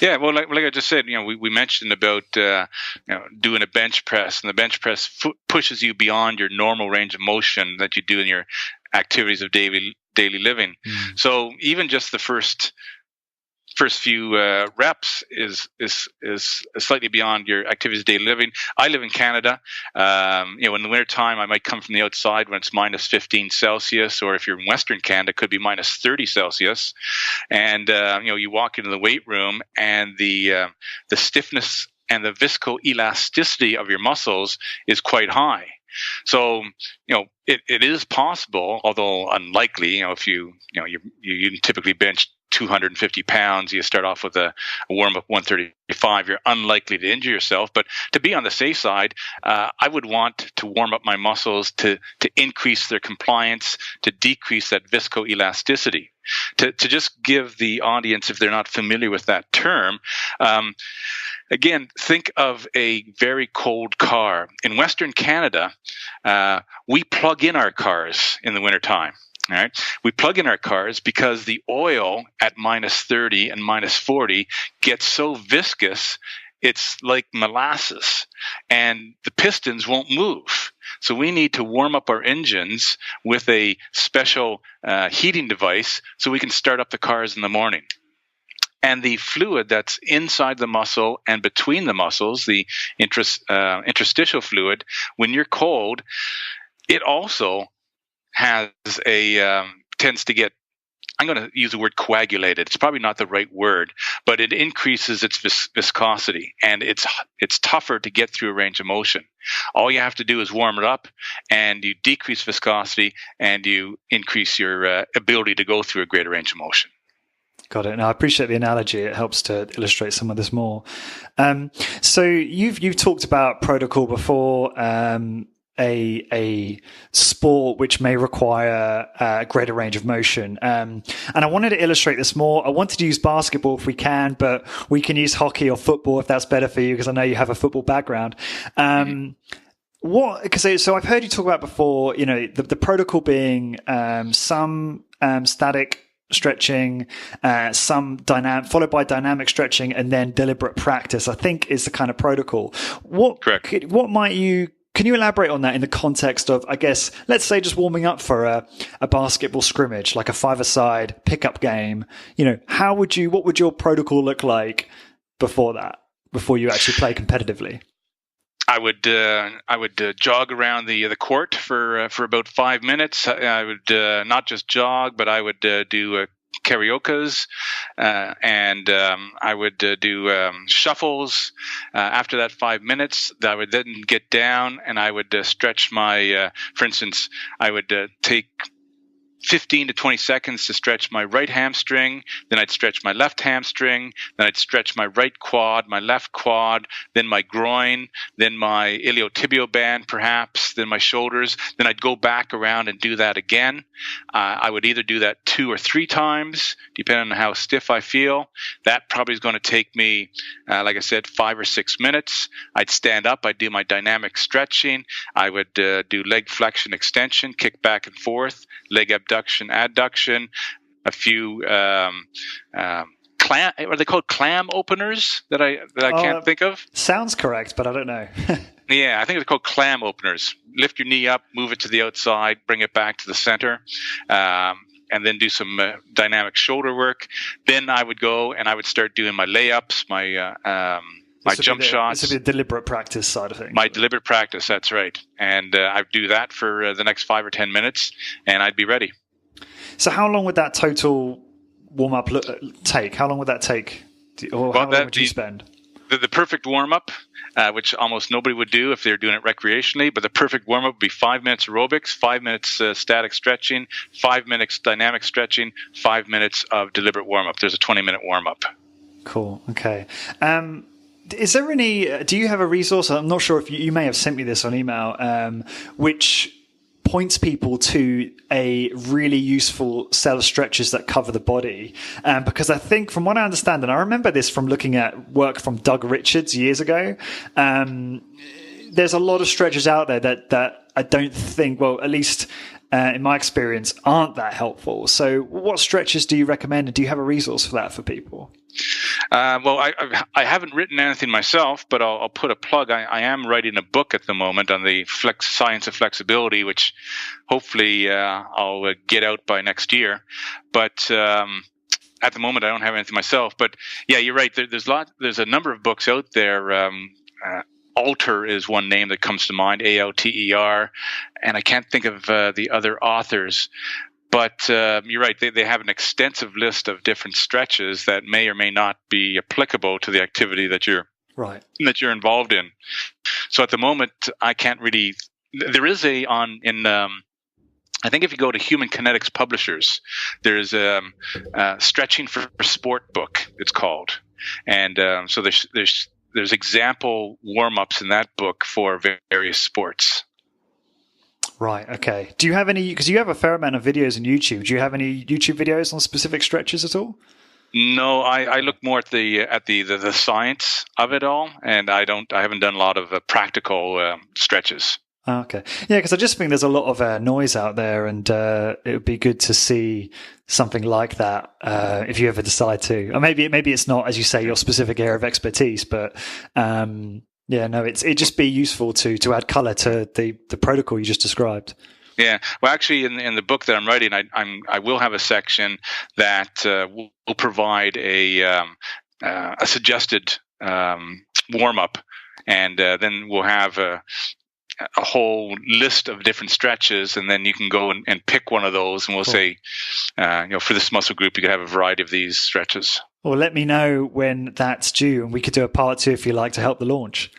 Yeah, well, like I just said, we mentioned about doing a bench press, and the bench press pushes you beyond your normal range of motion that you do in your activities of daily living. So even just the first few reps is slightly beyond your activities of daily living. I live in Canada. In the wintertime, I might come from the outside when it's minus 15 Celsius, or if you're in Western Canada, it could be minus 30 Celsius. And you walk into the weight room, and the stiffness and the viscoelasticity of your muscles is quite high. So, it is possible, although unlikely. If you typically bench 250 pounds, you start off with a warm-up 135, you're unlikely to injure yourself. But to be on the safe side, I would want to warm up my muscles to increase their compliance, to decrease that viscoelasticity. To just give the audience, if they're not familiar with that term, again, think of a very cold car. In Western Canada, we plug in our cars in the wintertime. All right. We plug in our cars because the oil at minus 30 and minus 40 gets so viscous, it's like molasses, and the pistons won't move. So we need to warm up our engines with a special heating device so we can start up the cars in the morning. And the fluid that's inside the muscle and between the muscles, the interstitial fluid, when you're cold, it also has a tends to get, I'm going to use the word coagulated. It's probably not the right word, but it increases its viscosity, and it's tougher to get through a range of motion. All you have to do is warm it up, and you decrease viscosity, and you increase your ability to go through a greater range of motion. Got it. Now, I appreciate the analogy. It helps to illustrate some of this more. So you've talked about protocol before. A sport which may require a greater range of motion. And I wanted to illustrate this more. I wanted to use basketball if we can, but we can use hockey or football if that's better for you, because I know you have a football background. So I've heard you talk about before, the protocol being some static stretching, some followed by dynamic stretching, and then deliberate practice, I think, is the kind of protocol. Correct. Can you elaborate on that in the context of, I guess, let's say just warming up for a basketball scrimmage, like a five-a-side pickup game? What would your protocol look like before you actually play competitively? I would jog around the court for about 5 minutes. I would not just jog, but I would do karaokes, and I would do shuffles. After that 5 minutes, I would then get down and I would stretch my, for instance, I would take 15 to 20 seconds to stretch my right hamstring, then I'd stretch my left hamstring, then I'd stretch my right quad, my left quad, then my groin, then my iliotibial band perhaps, then my shoulders, then I'd go back around and do that again. I would either do that 2 or 3 times, depending on how stiff I feel. That probably is going to take me, like I said, 5 or 6 minutes. I'd stand up, I'd do my dynamic stretching, I would do leg flexion extension, kick back and forth, leg abduction, adduction, a few clam, are they called clam openers that I can't think of? Sounds correct, but I don't know. Yeah, I think it's called clam openers. Lift your knee up, move it to the outside, bring it back to the center, and then do some dynamic shoulder work. Then I would go and I would start doing my layups, my jump shots. This would be the deliberate practice side of things. My deliberate practice, that's right. And I'd do that for the next 5 or 10 minutes, and I'd be ready. So how long would that total warm-up take? How long would that take? How long would you spend? The perfect warm-up, which almost nobody would do if they're doing it recreationally, but the perfect warm-up would be 5 minutes aerobics, 5 minutes static stretching, 5 minutes dynamic stretching, 5 minutes of deliberate warm-up. There's a 20-minute warm-up. Cool. Okay. Is there do you have a resource? I'm not sure if you may have sent me this on email, which points people to a really useful set of stretches that cover the body. Because I think from what I understand, and I remember this from looking at work from Doug Richards years ago, there's a lot of stretches out there that I don't think, well, at least in my experience, aren't that helpful. So what stretches do you recommend, and do you have a resource for that for people? Well, I haven't written anything myself, but I'll put a plug. I am writing a book at the moment on the science of flexibility, which hopefully I'll get out by next year. But at the moment, I don't have anything myself. But yeah, you're right. There's a number of books out there. Alter is one name that comes to mind, ALTER, and I can't think of the other authors. But you're right, they have an extensive list of different stretches that may or may not be applicable to the activity that you're involved in. So at the moment, I can't really. There is I think if you go to Human Kinetics Publishers, there's a Stretching for Sport book, it's called, and so there's example warm-ups in that book for various sports. Right. Okay. Do you have any? Because you have a fair amount of videos on YouTube. Do you have any YouTube videos on specific stretches at all? No, I look more at the science of it all, and I haven't done a lot of practical stretches. Okay. Yeah, because I just think there's a lot of noise out there, and it would be good to see something like that if you ever decide to. Or maybe it's not, as you say, your specific area of expertise, but yeah, no, it'd just be useful to add color to the protocol you just described. Yeah, well, actually, in the book that I'm writing, I will have a section that will provide a suggested warm up, and then we'll have a whole list of different stretches, and then you can go and pick one of those, and we'll say, for this muscle group, you could have a variety of these stretches. Well, let me know when that's due, and we could do a part 2 if you like to help the launch.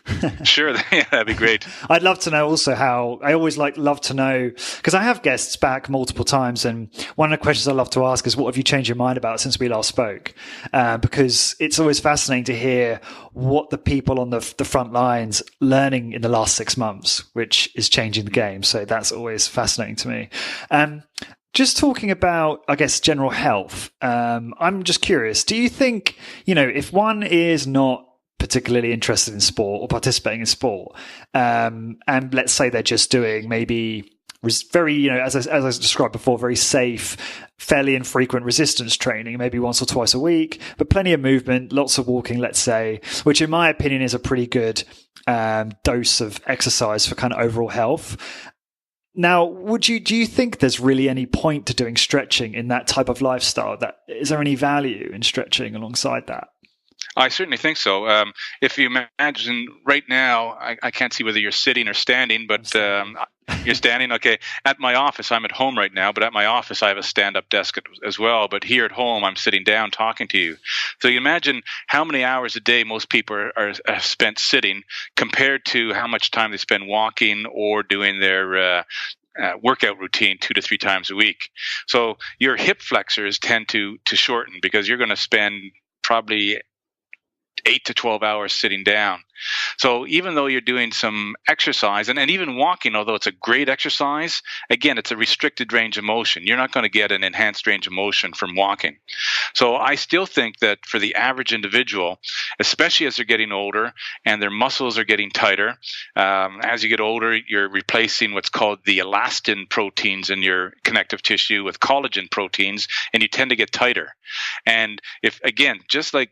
Sure, yeah, that'd be great. I'd love to know also how. I always love to know, because I have guests back multiple times, and one of the questions I love to ask is, what have you changed your mind about since we last spoke? Because it's always fascinating to hear what the people on the front lines learning in the last 6 months, which is changing the game. So that's always fascinating to me. Just talking about, I guess, general health, I'm just curious, do you think, if one is not particularly interested in sport or participating in sport, and let's say they're just doing maybe very, as I described before, very safe, fairly infrequent resistance training, maybe once or twice a week, but plenty of movement, lots of walking, let's say, which in my opinion is a pretty good dose of exercise for kind of overall health. Now, do you think there's really any point to doing stretching in that type of lifestyle? Is there any value in stretching alongside that? I certainly think so. If you imagine right now, I can't see whether you're sitting or standing, but you're standing. Okay. At my office, I'm at home right now, but at my office, I have a stand-up desk as well. But here at home, I'm sitting down talking to you. So you imagine how many hours a day most people are spent sitting compared to how much time they spend walking or doing their workout routine 2 to 3 times a week. So your hip flexors tend to shorten because you're going to spend probably 8 to 12 hours sitting down. So even though you're doing some exercise and even walking, although it's a great exercise, again, it's a restricted range of motion. You're not going to get an enhanced range of motion from walking. So I still think that for the average individual, especially as they're getting older and their muscles are getting tighter, as you get older, you're replacing what's called the elastin proteins in your connective tissue with collagen proteins, and you tend to get tighter. And if, again, just like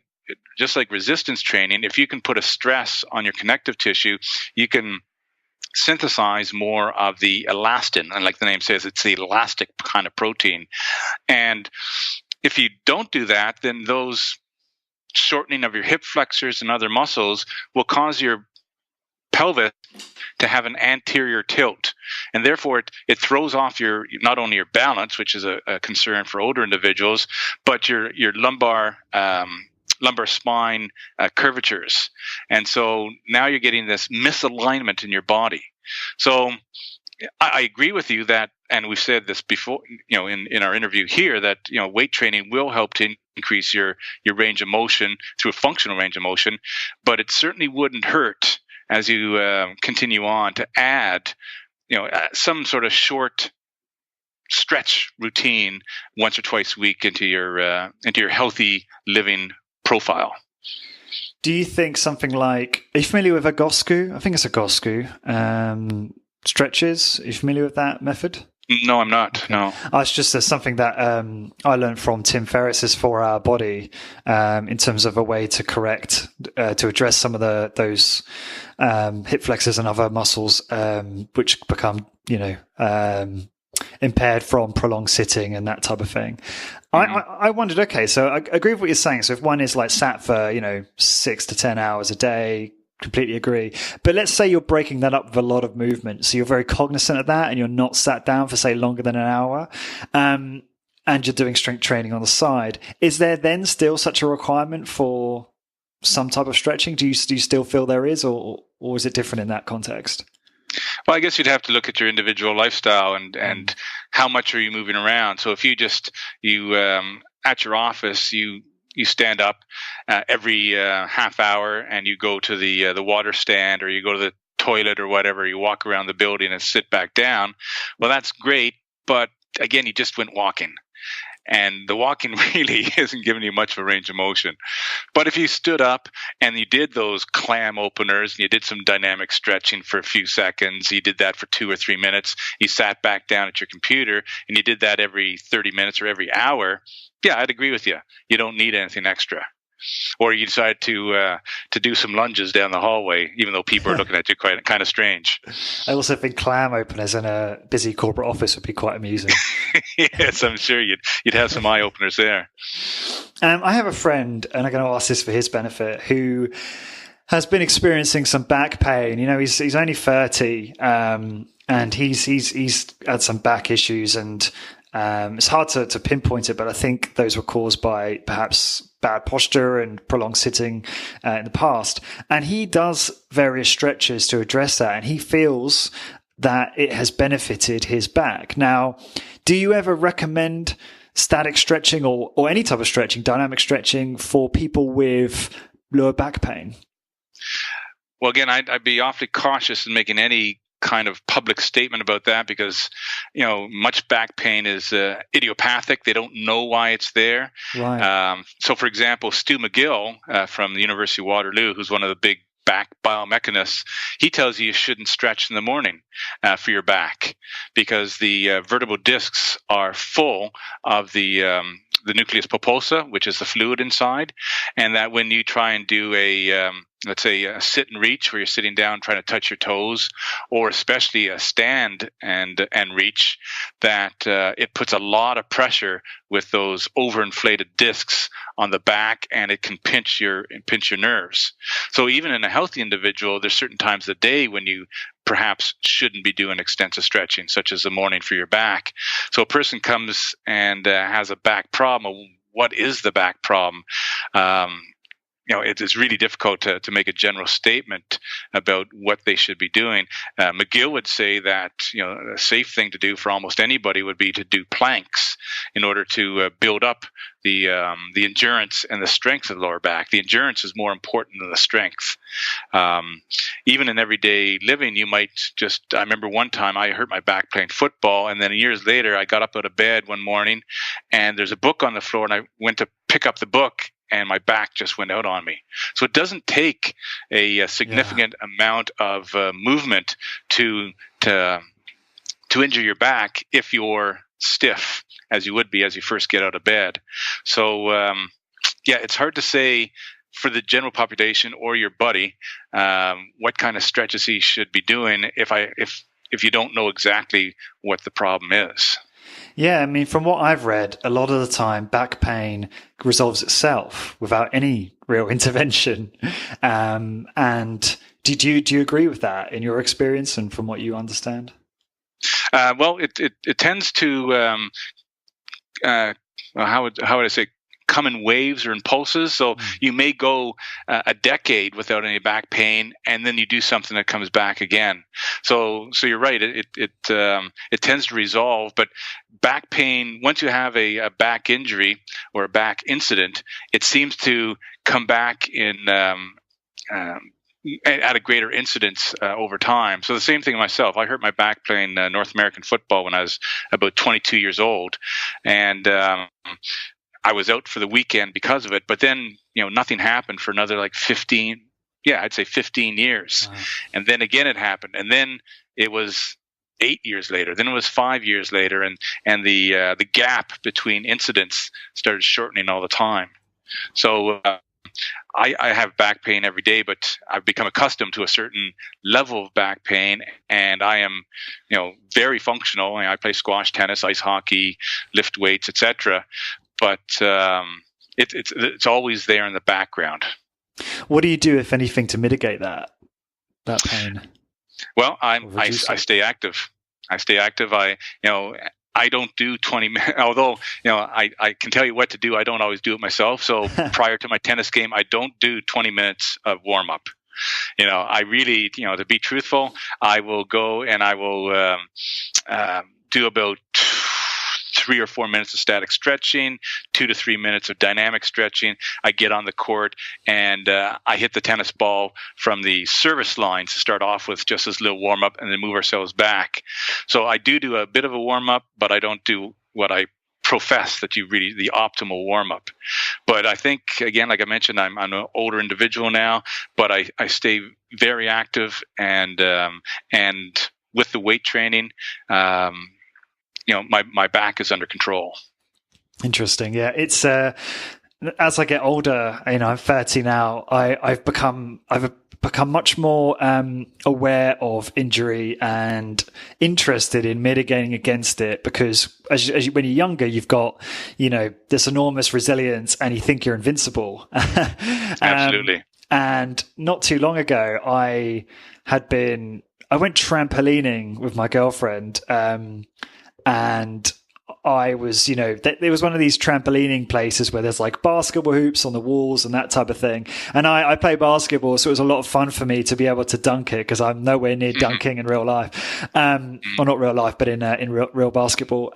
resistance training, if you can put a stress on your connective tissue, you can synthesize more of the elastin. And like the name says, it's the elastic kind of protein. And if you don't do that, then those shortening of your hip flexors and other muscles will cause your pelvis to have an anterior tilt, and therefore it throws off not only your balance, which is a concern for older individuals, but your lumbar spine curvatures. And so now you're getting this misalignment in your body. So I agree with you that, and we've said this before, in our interview here, that, weight training will help to increase your range of motion through a functional range of motion, but it certainly wouldn't hurt as you continue on to add, some sort of short stretch routine once or twice a week into your healthy living profile. Do you think something like, are you familiar with Egoscue? I think it's Egoscue. Stretches. Are you familiar with that method? No, I'm not. Okay. No. It's just something that I learned from Tim Ferriss's 4-Hour Body in terms of a way to correct, to address some of those hip flexors and other muscles which become, impaired from prolonged sitting and that type of thing. I wondered, okay, so I agree with what you're saying. So if one is like sat for, 6 to 10 hours a day, completely agree. But let's say you're breaking that up with a lot of movement. So you're very cognizant of that and you're not sat down for, say, longer than an hour. And you're doing strength training on the side. Is there then still such a requirement for some type of stretching? Do you still feel there is, or is it different in that context? Well, I guess you'd have to look at your individual lifestyle and how much are you moving around. So if you at your office, you stand up every half hour and you go to the water stand, or you go to the toilet or whatever, you walk around the building and sit back down. Well, that's great. But again, you just went walking. And the walking really isn't giving you much of a range of motion. But if you stood up and you did those clam openers, and you did some dynamic stretching for a few seconds, you did that for 2 or 3 minutes, you sat back down at your computer, and you did that every 30 minutes or every hour, yeah, I'd agree with you. You don't need anything extra. Or you decide to do some lunges down the hallway, even though people are looking at you kind of strange. I also think clam openers in a busy corporate office would be quite amusing. Yes, I'm sure you'd have some eye openers there. I have a friend, and I'm going to ask this for his benefit, who has been experiencing some back pain. You know, he's only 30, and he's had some back issues, and it's hard to pinpoint it, but I think those were caused by perhaps bad posture and prolonged sitting in the past. And he does various stretches to address that, and he feels that it has benefited his back. Now, do you ever recommend static stretching or any type of stretching, dynamic stretching, for people with lower back pain? Well, again, I'd be awfully cautious in making any kind of public statement about that, because much back pain is idiopathic. They don't know why it's there. Right. So, for example, Stu McGill from the University of Waterloo, who's one of the big back biomechanists, he tells you shouldn't stretch in the morning for your back, because the vertebral discs are full of the nucleus pulposa, which is the fluid inside, and that when you try and do let's say a sit and reach, where you're sitting down trying to touch your toes, or especially a stand and reach, that it puts a lot of pressure with those overinflated discs on the back, and it can pinch your nerves. So even in a healthy individual, there's certain times of the day when you perhaps shouldn't be doing extensive stretching, such as the morning for your back. So a person comes and has a back problem. What is the back problem? It is really difficult to make a general statement about what they should be doing. McGill would say that a safe thing to do for almost anybody would be to do planks in order to build up the endurance and the strength of the lower back. The endurance is more important than the strength. Even in everyday living, you might I remember one time I hurt my back playing football, and then years later I got up out of bed one morning and there's a book on the floor, and I went to pick up the book and my back just went out on me. So it doesn't take a significant amount of movement to injure your back if you're stiff, as you would be as you first get out of bed. So it's hard to say for the general population or your buddy what kind of stretches he should be doing if you don't know exactly what the problem is. Yeah, I mean, from what I've read, a lot of the time back pain resolves itself without any real intervention. And do you agree with that in your experience and from what you understand? Well, it tends to how would I say, come in waves or in pulses. So you may go a decade without any back pain, and then you do something that comes back again. So you're right. It tends to resolve, but back pain, once you have a back injury or a back incident, it seems to come back in at a greater incidence over time. So the same thing myself. I hurt my back playing North American football when I was about 22 years old, and I was out for the weekend because of it, but then, nothing happened for another 15 years. Wow. And then again it happened. And then it was 8 years later. Then it was 5 years later. And the gap between incidents started shortening all the time. So I have back pain every day, but I've become accustomed to a certain level of back pain, and I am, very functional. I play squash, tennis, ice hockey, lift weights, etc. But it's always there in the background. What do you do, if anything, to mitigate that pain? Well, I stay active. I don't do 20 minutes, although, I can tell you what to do. I don't always do it myself. So prior to my tennis game, I don't do 20 minutes of warm up. I really, to be truthful, I will go and I will do about 3 or 4 minutes of static stretching, 2 to 3 minutes of dynamic stretching. I get on the court and I hit the tennis ball from the service line to start off with, just as a little warm up, and then move ourselves back. So I do a bit of a warm up, but I don't do what I profess that the optimal warm up. But I think, again, like I mentioned, I'm an older individual now, but I stay very active, and with the weight training, my back is under control. Interesting. Yeah. It's, as I get older, I'm 30 now, I've become much more aware of injury and interested in mitigating against it, because when you're younger, you've got, this enormous resilience and you think you're invincible. Absolutely. And not too long ago, I went trampolining with my girlfriend, and I was, there was one of these trampolining places where there's like basketball hoops on the walls and that type of thing. And I play basketball, so it was a lot of fun for me to be able to dunk it because I'm nowhere near dunking in real life. Well, not real life, but in real basketball.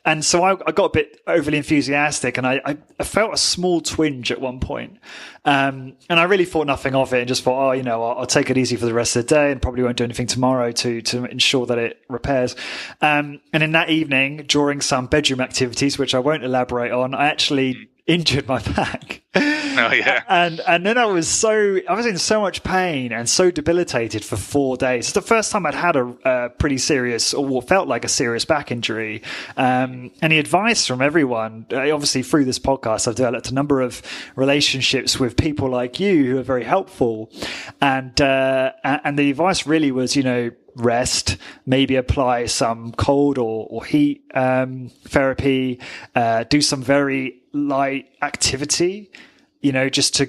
And so I got a bit overly enthusiastic, and I felt a small twinge at one point. And I really thought nothing of it and just thought, I'll take it easy for the rest of the day and probably won't do anything tomorrow to ensure that it repairs. And in that evening, during some bedroom activities, which I won't elaborate on, I actually injured my back. Oh yeah. And then I was in so much pain and so debilitated for 4 days. It's the first time I'd had a pretty serious, or what felt like a serious back injury. Any advice from everyone? Obviously through this podcast, I've developed a number of relationships with people like you who are very helpful. And the advice really was, rest, maybe apply some cold or heat therapy, do some very light activity, just to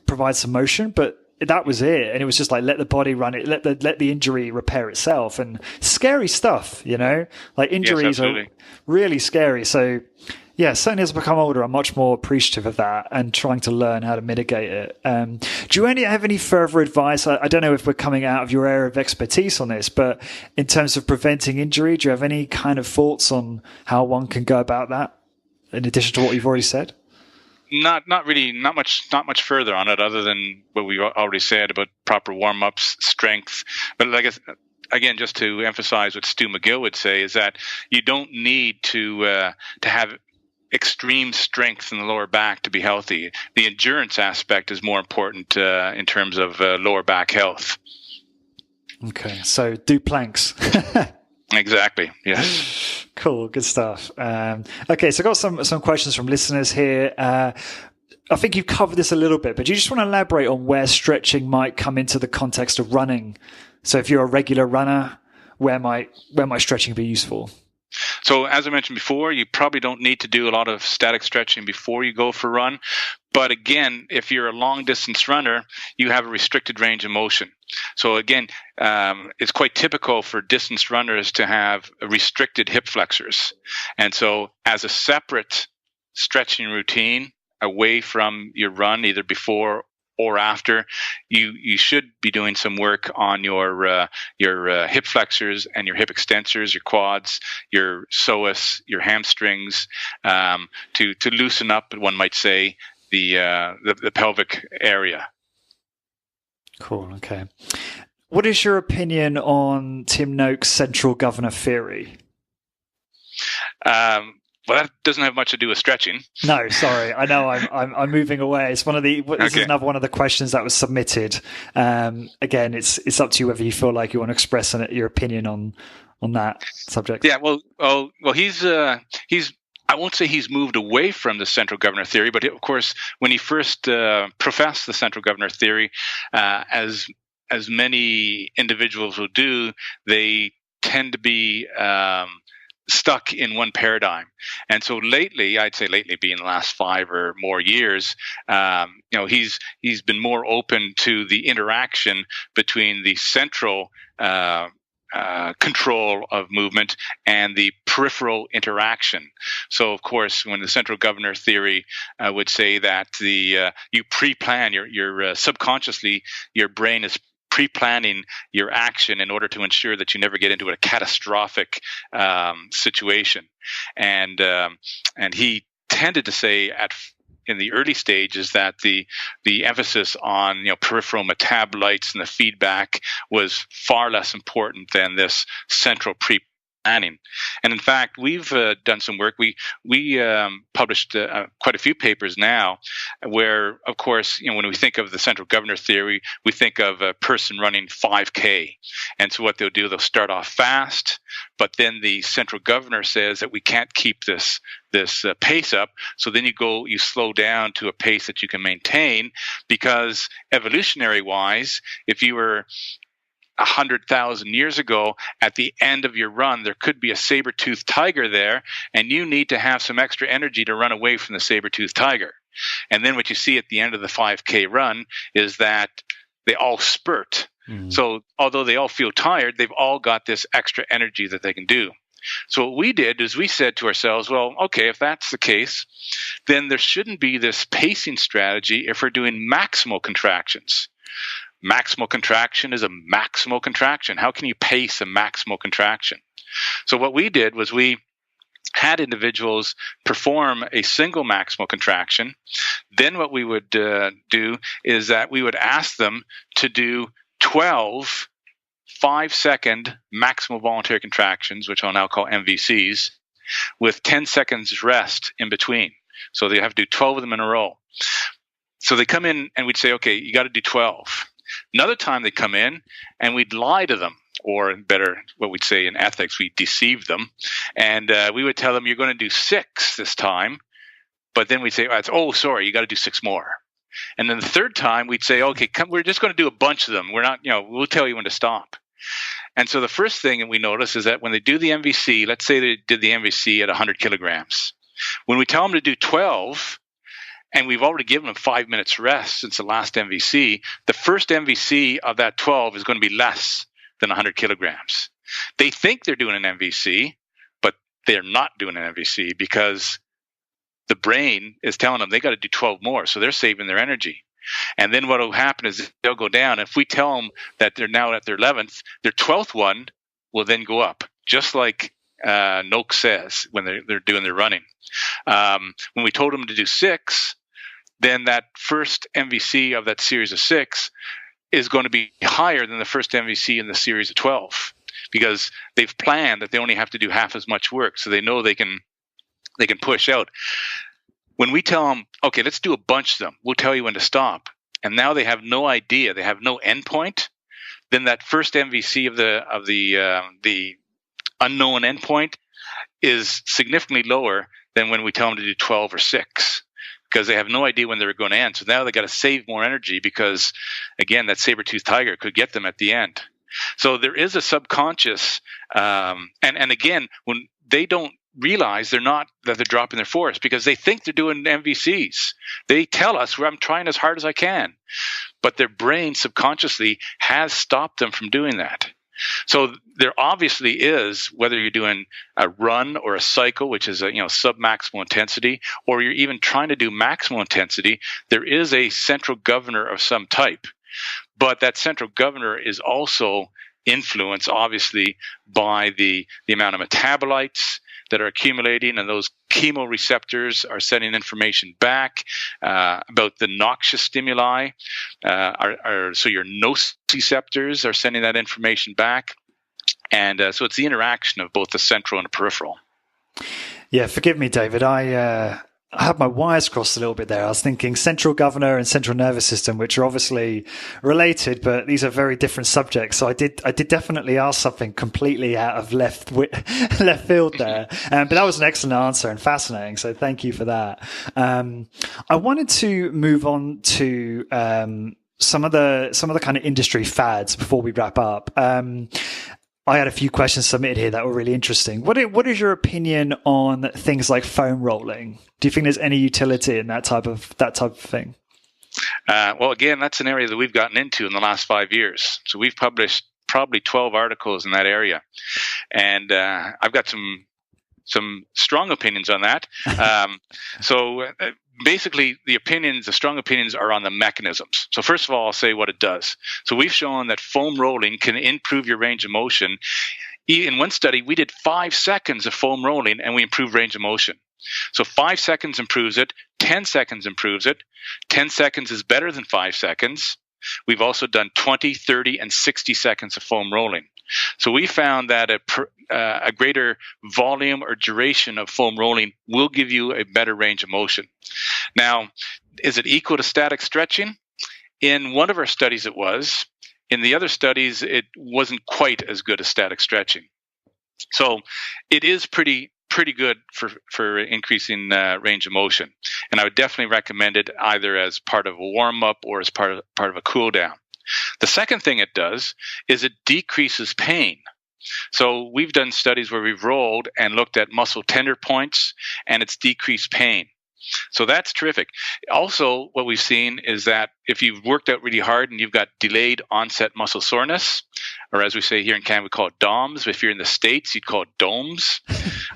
provide some motion. But that was it. And it was just like, let the body run it, let the injury repair itself. And scary stuff, like injuries are really scary. So yeah, certainly as I become older, I'm much more appreciative of that and trying to learn how to mitigate it. Do you have any further advice? I don't know if we're coming out of your area of expertise on this, but in terms of preventing injury, do you have any kind of thoughts on how one can go about that in addition to what you've already said? Not really, not much further on it other than what we already said about proper warm-ups, strength. But I guess, again, just to emphasize what Stu McGill would say is that you don't need to have extreme strength in the lower back to be healthy. The endurance aspect is more important in terms of lower back health. Okay, so do planks. Exactly. Yes. Cool. Good stuff. Okay, so I've got some questions from listeners here. I think you've covered this a little bit, but do you just want to elaborate on where stretching might come into the context of running? So if you're a regular runner, where might stretching be useful? So as I mentioned before, you probably don't need to do a lot of static stretching before you go for a run. But again, if you're a long distance runner, you have a restricted range of motion. So again, it's quite typical for distance runners to have restricted hip flexors. And so as a separate stretching routine away from your run, either before or after, you should be doing some work on your hip flexors and your hip extensors, your quads, your psoas, your hamstrings, to loosen up, one might say, the pelvic area. Cool. Okay. What is your opinion on Tim Noakes' central governor theory? Well, that doesn't have much to do with stretching. No, sorry. I know I'm moving away. It's this is another one of the questions that was submitted. Again, it's up to you whether you feel like you want to express your opinion on that subject. Yeah. Well, he's I won't say he's moved away from the central governor theory, but of course, when he first professed the central governor theory, as many individuals will do, they tend to be stuck in one paradigm. And so lately, I'd say lately being the last 5 or more years, he's been more open to the interaction between the central control of movement and the peripheral interaction. So, of course, when the central governor theory would say that you pre-plan your subconsciously, your brain is pre-planning your action in order to ensure that you never get into a catastrophic situation. And he tended to say in the early stages that the emphasis on peripheral metabolites and the feedback was far less important than this central pre-planning. And in fact, we've done some work. We published quite a few papers now where, of course, when we think of the central governor theory, we think of a person running 5K. And so what they'll do, they'll start off fast, but then the central governor says that we can't keep this pace up. So then you slow down to a pace that you can maintain, because evolutionary wise, if you were 100,000 years ago, at the end of your run, there could be a saber-toothed tiger there, and you need to have some extra energy to run away from the saber-toothed tiger. And then what you see at the end of the 5K run is that they all spurt. So although they all feel tired, they've all got this extra energy that they can do. So what we did is we said to ourselves, well, okay, if that's the case, then there shouldn't be this pacing strategy if we're doing maximal contractions. Maximal contraction is a maximal contraction. How can you pace a maximal contraction? So what we did was we had individuals perform a single maximal contraction. Then what we would do is that we would ask them to do 12 5-second maximal voluntary contractions, which I'll now call MVCs, with 10 seconds rest in between. So they have to do 12 of them in a row. So they come in and we'd say, okay, you got to do 12. Another time they come in and we'd lie to them, or better, what we'd say in ethics, we deceive them. And we would tell them, you're going to do 6 this time. But then we'd say, oh, sorry, you got to do 6 more. And then the third time we'd say, okay, we're just going to do a bunch of them. We're not, we'll tell you when to stop. And so the first thing that we notice is that when they do the MVC, let's say they did the MVC at 100 kilograms. When we tell them to do 12, and we've already given them 5 minutes rest since the last MVC, the first MVC of that 12 is going to be less than 100 kilograms. They think they're doing an MVC, but they're not doing an MVC because the brain is telling them they got to do 12 more, so they're saving their energy. And then what will happen is they'll go down. If we tell them that they're now at their 11th, their 12th one will then go up, just like Noak says when they're doing their running. When we told them to do 6, then that first MVC of that series of 6 is going to be higher than the first MVC in the series of 12 because they've planned that they only have to do half as much work, so they know they can push out. When we tell them, okay, let's do a bunch of them, we'll tell you when to stop, and now they have no idea, they have no endpoint, then that first MVC of the unknown endpoint is significantly lower than when we tell them to do 12 or 6 because they have no idea when they're going to end. So now they got to save more energy because, again, that saber-toothed tiger could get them at the end. So there is a subconscious, and again, when they don't realize that they're dropping their force because they think they're doing MVCs. They tell us, I'm trying as hard as I can, but their brain subconsciously has stopped them from doing that. So there obviously is, whether you're doing a run or a cycle, which is a sub-maximal intensity, or you're even trying to do maximal intensity, there is a central governor of some type. But that central governor is also influenced, obviously, by the amount of metabolites that are accumulating, and those chemoreceptors are sending information back about the noxious stimuli. So your nociceptors are sending that information back. And so it's the interaction of both the central and the peripheral. Yeah, forgive me, David. I had my wires crossed a little bit there. I was thinking central governor and central nervous system, which are obviously related, but these are very different subjects. So I did definitely ask something completely out of left field there. But that was an excellent answer and fascinating. So thank you for that. I wanted to move on to some of the kind of industry fads before we wrap up. I had a few questions submitted here that were really interesting. What is your opinion on things like foam rolling? Do you think there's any utility in that type of thing? Well, again, that's an area that we've gotten into in the last 5 years. So we've published probably 12 articles in that area, and I've got some strong opinions on that. Basically, the strong opinions are on the mechanisms. So first of all, I'll say what it does. So we've shown that foam rolling can improve your range of motion. In one study, we did 5 seconds of foam rolling and we improved range of motion. So 5 seconds improves it, 10 seconds improves it, 10 seconds is better than 5 seconds. We've also done 20, 30, and 60 seconds of foam rolling. So we found that a greater volume or duration of foam rolling will give you a better range of motion. Now, is it equal to static stretching? In one of our studies it was. In the other studies, it wasn't quite as good as static stretching. So it is pretty good for increasing range of motion. And I would definitely recommend it either as part of a warm-up or as part of a cool-down. The second thing it does is it decreases pain. So we've done studies where we've rolled and looked at muscle tender points, and it's decreased pain. So that's terrific. Also, what we've seen is that if you've worked out really hard and you've got delayed onset muscle soreness, or as we say here in Canada, we call it DOMS. If you're in the States, you'd call it DOMS.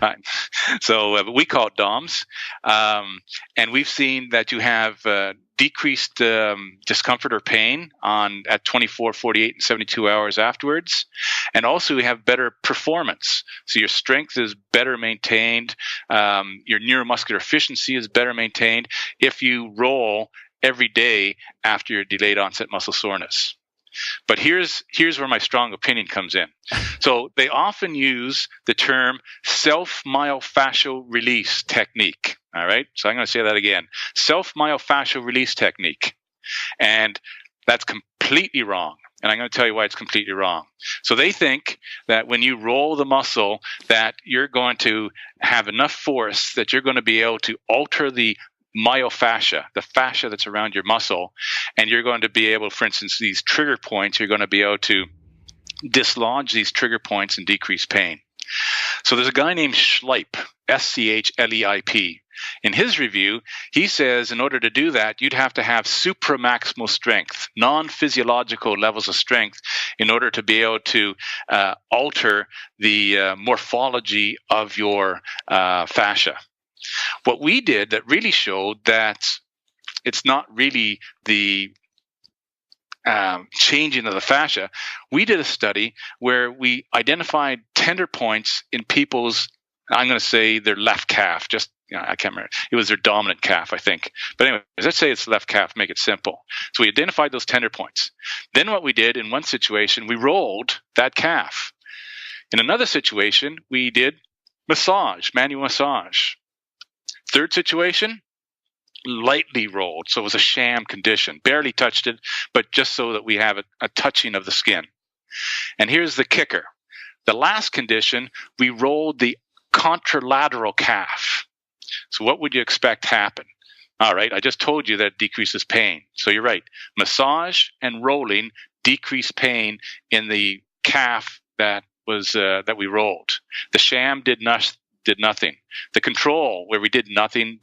But we call it DOMS. And we've seen that you have decreased discomfort or pain at 24, 48, and 72 hours afterwards. And also we have better performance. So your strength is better maintained. Your neuromuscular efficiency is better maintained if you roll every day after your delayed onset muscle soreness. But here's where my strong opinion comes in. So they often use the term self-myofascial release technique. All right. So I'm going to say that again. Self-myofascial release technique. And that's completely wrong. And I'm going to tell you why it's completely wrong. So they think that when you roll the muscle, that you're going to have enough force that you're going to be able to alter the myofascia, the fascia that's around your muscle, and you're going to be able, for instance, these trigger points, you're going to be able to dislodge these trigger points and decrease pain. So there's a guy named Schleip, Schleip. In his review, he says in order to do that, you'd have to have supramaximal strength, non-physiological levels of strength, in order to be able to alter the morphology of your fascia. What we did that really showed that it's not really the changing of the fascia, we did a study where we identified tender points in people's, I'm going to say their left calf, I can't remember. It was their dominant calf, I think. But anyway, let's say it's left calf, make it simple. So we identified those tender points. Then what we did in one situation, we rolled that calf. In another situation, we did manual massage. Third situation, lightly rolled. So it was a sham condition. Barely touched it, but just so that we have a touching of the skin. And here's the kicker. The last condition, we rolled the contralateral calf. So what would you expect happen? All right, I just told you that it decreases pain. So you're right. Massage and rolling decrease pain in the calf that we rolled. The sham did nothing. The control, where we did nothing.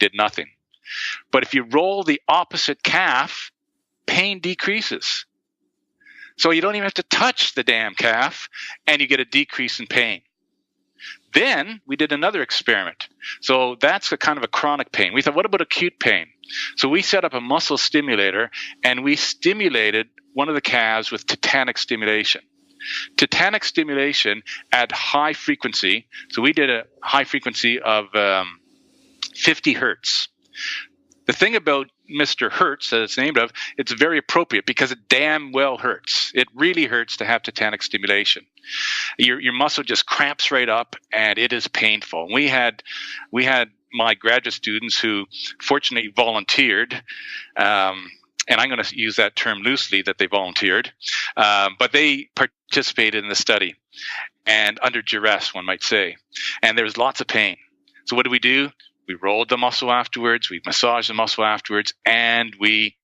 But if you roll the opposite calf, pain decreases. So you don't even have to touch the damn calf, and you get a decrease in pain. Then we did another experiment. So that's a kind of a chronic pain. We thought, what about acute pain? So we set up a muscle stimulator, and we stimulated one of the calves with tetanic stimulation. Tetanic stimulation at high frequency. So we did a high frequency of 50 hertz. The thing about Mr. Hertz, that it's named of, it's very appropriate because it damn well hurts. It really hurts to have tetanic stimulation. Your muscle just cramps right up, and it is painful. We had my graduate students who fortunately volunteered, and I'm going to use that term loosely, that they volunteered, but they participated in the study, and under duress, one might say. And there was lots of pain. So what do? We rolled the muscle afterwards, we massaged the muscle afterwards, and we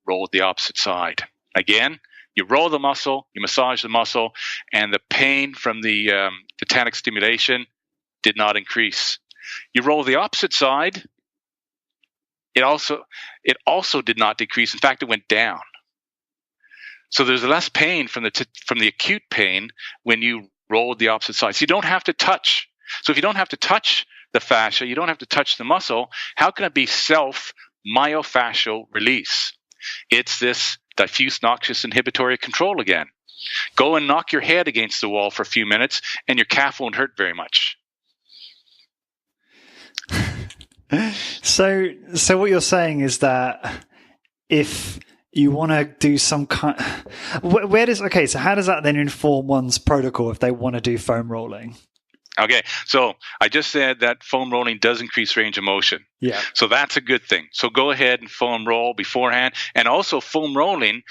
rolled the opposite side. Again, you roll the muscle, you massage the muscle, and the pain from the tetanic stimulation did not increase. You roll the opposite side, it also did not decrease. In fact, it went down. So there's less pain from the acute pain when you roll the opposite side. So you don't have to touch. So if you don't have to touch the fascia, you don't have to touch the muscle, how can it be self-myofascial release? It's this diffuse noxious inhibitory control again. Go and knock your head against the wall for a few minutes, and your calf won't hurt very much. So what you're saying is that if you want to do some kind, so how does that then inform one's protocol if they want to do foam rolling? Okay, so I just said that foam rolling does increase range of motion. Yeah. So that's a good thing. So go ahead and foam roll beforehand. And also foam rolling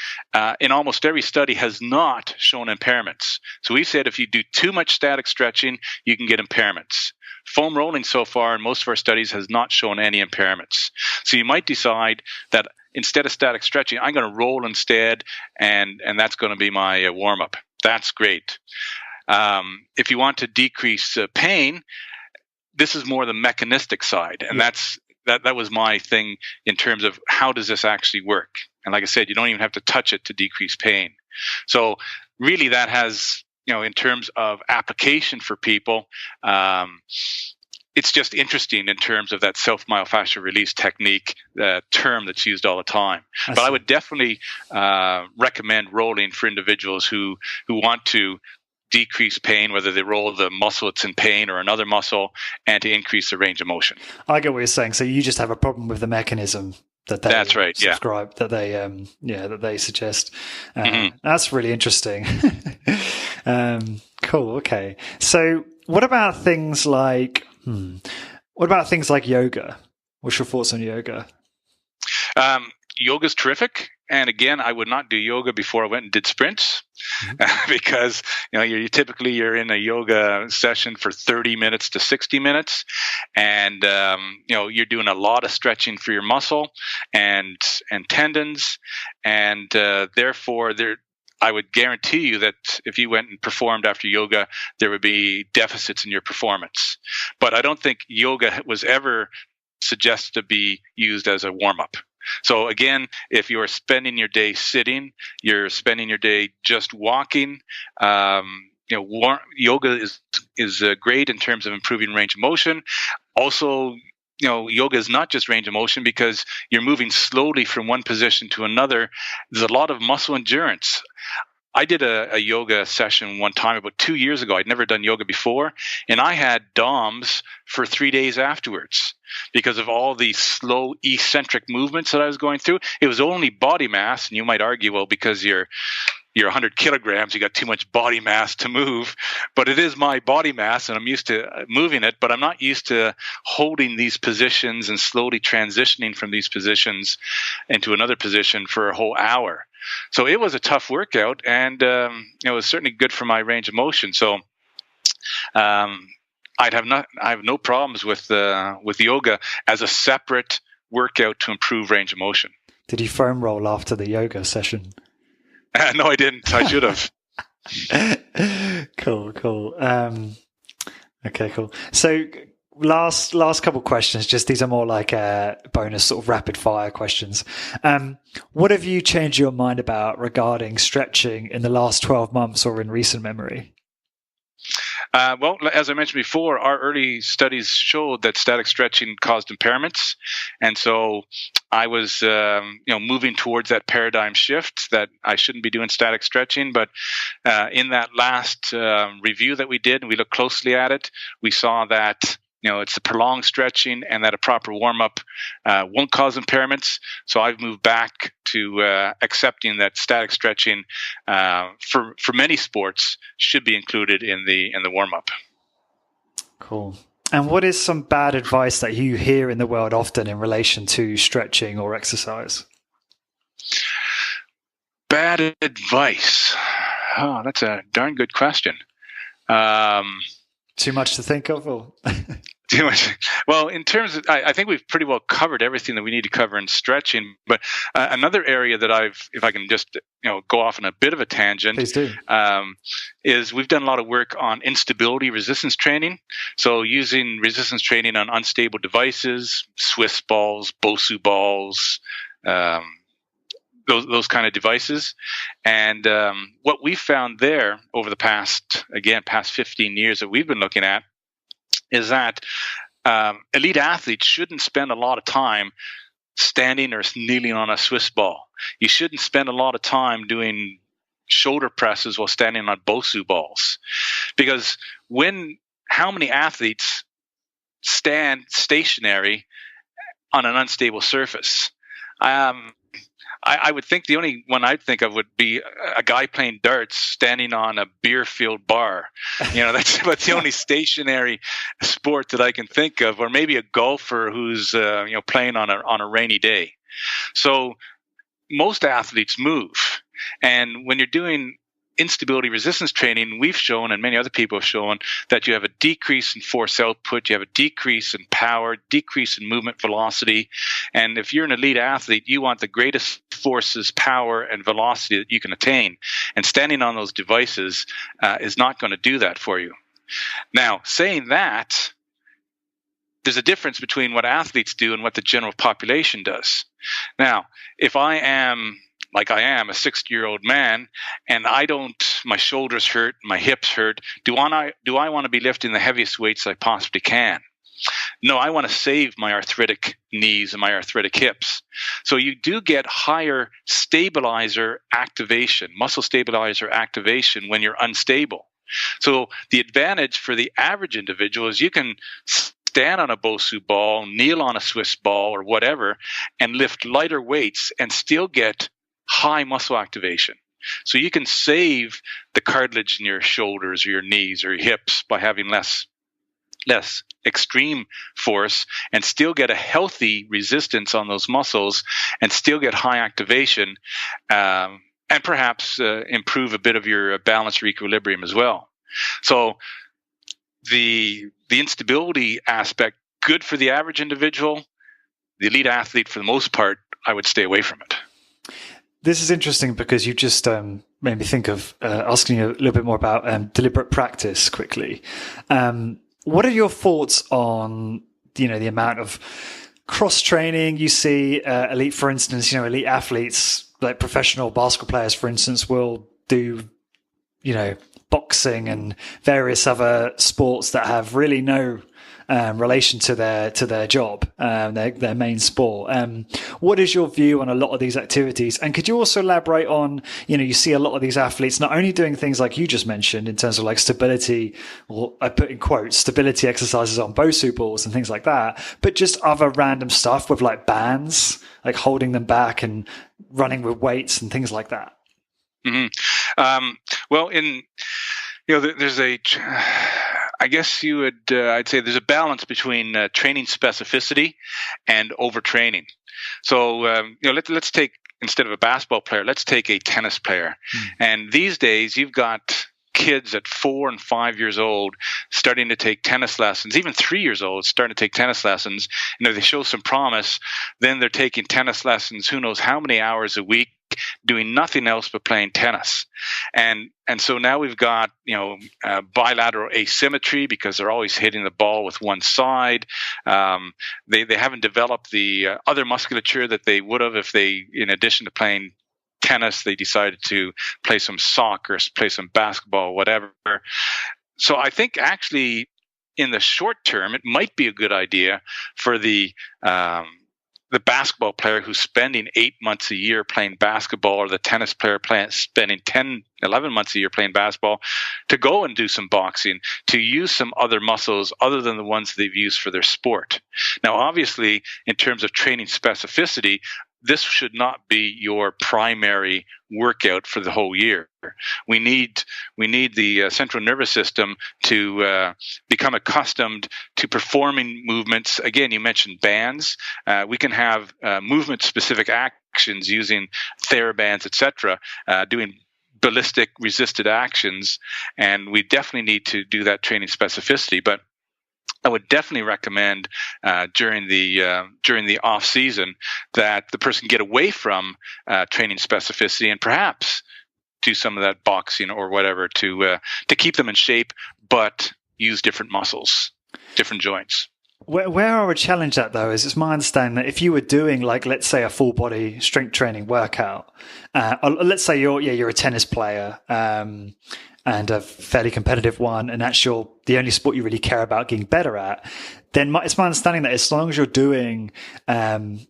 in almost every study has not shown impairments. So we said if you do too much static stretching, you can get impairments. Foam rolling so far in most of our studies has not shown any impairments. So you might decide that instead of static stretching, I'm going to roll instead, and that's going to be my warm-up. That's great. If you want to decrease pain, this is more the mechanistic side, and that's that was my thing in terms of how does this actually work. And like I said, you don't even have to touch it to decrease pain. So really, that has, in terms of application for people, it's just interesting in terms of that self-myofascial release technique term that's used all the time. But I would definitely recommend rolling for individuals who want to decrease pain, whether they roll the muscle that's in pain or another muscle, and to increase the range of motion. I get what you're saying. So you just have a problem with the mechanism that they that's right, subscribe, that they that they suggest. That's really interesting. Cool. Okay. So what about things like yoga? What's your thoughts on yoga? Yoga's terrific. And again, I would not do yoga before I went and did sprints, because you're in a yoga session for 30 minutes to 60 minutes, and you're doing a lot of stretching for your muscle and tendons, and therefore I would guarantee you that if you went and performed after yoga, there would be deficits in your performance. But I don't think yoga was ever suggested to be used as a warm-up. So again, if you're spending your day sitting, you're spending your day just walking, yoga is great in terms of improving range of motion. Also, yoga is not just range of motion, because you're moving slowly from one position to another. There's a lot of muscle endurance. I did a yoga session one time about 2 years ago. I'd never done yoga before, and I had DOMS for 3 days afterwards because of all the slow eccentric movements that I was going through. It was only body mass, and you might argue, well, because you're 100 kilograms, you got too much body mass to move. But it is my body mass, and I'm used to moving it, but I'm not used to holding these positions and slowly transitioning from these positions into another position for a whole hour. So it was a tough workout, and it was certainly good for my range of motion. So I have no problems with yoga as a separate workout to improve range of motion. Did you foam roll after the yoga session? No, I didn't. I should have. Cool. Okay, cool. So last couple questions. Just these are more like bonus sort of rapid fire questions. What have you changed your mind about regarding stretching in the last 12 months or in recent memory? Well, as I mentioned before, our early studies showed that static stretching caused impairments, and so I was, moving towards that paradigm shift that I shouldn't be doing static stretching. But in that last review that we did, and we looked closely at it, we saw that it's the prolonged stretching and that a proper warm-up won't cause impairments. So I've moved back to accepting that static stretching for many sports should be included in the warm-up. Cool. And what is some bad advice that you hear in the world often in relation to stretching or exercise? Bad advice? Oh, that's a darn good question. Too much to think of? Or? Too much. Well, in terms of, I think we've pretty well covered everything that we need to cover in stretching. But another area that if I can just go off on a bit of a tangent, please do. Is we've done a lot of work on instability resistance training. So using resistance training on unstable devices, Swiss balls, Bosu balls, those kind of devices. And what we found there over the past 15 years that we've been looking at is that elite athletes shouldn't spend a lot of time standing or kneeling on a Swiss ball. You shouldn't spend a lot of time doing shoulder presses while standing on Bosu balls. Because how many athletes stand stationary on an unstable surface? I would think the only one I'd think of would be a guy playing darts standing on a beer-filled bar. That's the only stationary sport that I can think of, or maybe a golfer who's playing on a rainy day. So most athletes move, and when you're doing instability resistance training, we've shown, and many other people have shown, that you have a decrease in force output, you have a decrease in power, decrease in movement velocity. And if you're an elite athlete, you want the greatest forces, power, and velocity that you can attain. And standing on those devices is not going to do that for you. Now, saying that, there's a difference between what athletes do and what the general population does. Now, if I am like I am, a 60-year-old man, and my shoulders hurt, my hips hurt, do I want to be lifting the heaviest weights I possibly can? No, I want to save my arthritic knees and my arthritic hips. So you do get higher stabilizer activation, muscle stabilizer activation when you're unstable. So the advantage for the average individual is you can stand on a Bosu ball, kneel on a Swiss ball or whatever, and lift lighter weights and still get high muscle activation. So you can save the cartilage in your shoulders or your knees or your hips by having less extreme force and still get a healthy resistance on those muscles and still get high activation, and perhaps improve a bit of your balance or equilibrium as well. So the instability aspect, good for the average individual. The elite athlete, for the most part, I would stay away from it. This is interesting because you just made me think of asking you a little bit more about deliberate practice quickly. What are your thoughts on, the amount of cross training you see? Elite, for instance, elite athletes like professional basketball players, for instance, will do, boxing and various other sports that have really no relation to their job, their main sport. What is your view on a lot of these activities? And could you also elaborate on, you see a lot of these athletes not only doing things like you just mentioned in terms of like stability, or I put in quotes, stability exercises on Bosu balls and things like that, but just other random stuff with like bands, like holding them back and running with weights and things like that. Mm-hmm. Well, there's I guess I'd say there's a balance between training specificity and overtraining. So, let's take, instead of a basketball player, let's take a tennis player. And these days you've got kids at 4 and 5 years old starting to take tennis lessons, even 3 years old starting to take tennis lessons. They show some promise. Then they're taking tennis lessons, who knows how many hours a week, doing nothing else but playing tennis. And so now we've got, bilateral asymmetry because they're always hitting the ball with one side. They haven't developed the other musculature that they would have if they, in addition to playing tennis, they decided to play some soccer, play some basketball, whatever. So I think actually in the short term, it might be a good idea for the basketball player who's spending 8 months a year playing basketball, or the tennis player spending 10, 11 months a year playing basketball, to go and do some boxing, to use some other muscles other than the ones they've used for their sport. Now, obviously, in terms of training specificity, this should not be your primary workout for the whole year. We need the central nervous system to become accustomed to performing movements. Again, you mentioned bands. We can have movement-specific actions using TheraBands, etc., doing ballistic resisted actions, and we definitely need to do that training specificity. But I would definitely recommend during the off season that the person get away from training specificity and perhaps do some of that boxing or whatever to keep them in shape, but use different muscles, different joints. Where I would challenge that, though, is it's my understanding that if you were doing, like, let's say, a full body strength training workout, let's say you're a tennis player, and a fairly competitive one, and that's the only sport you really care about getting better at, then it's my understanding that as long as you're doing, a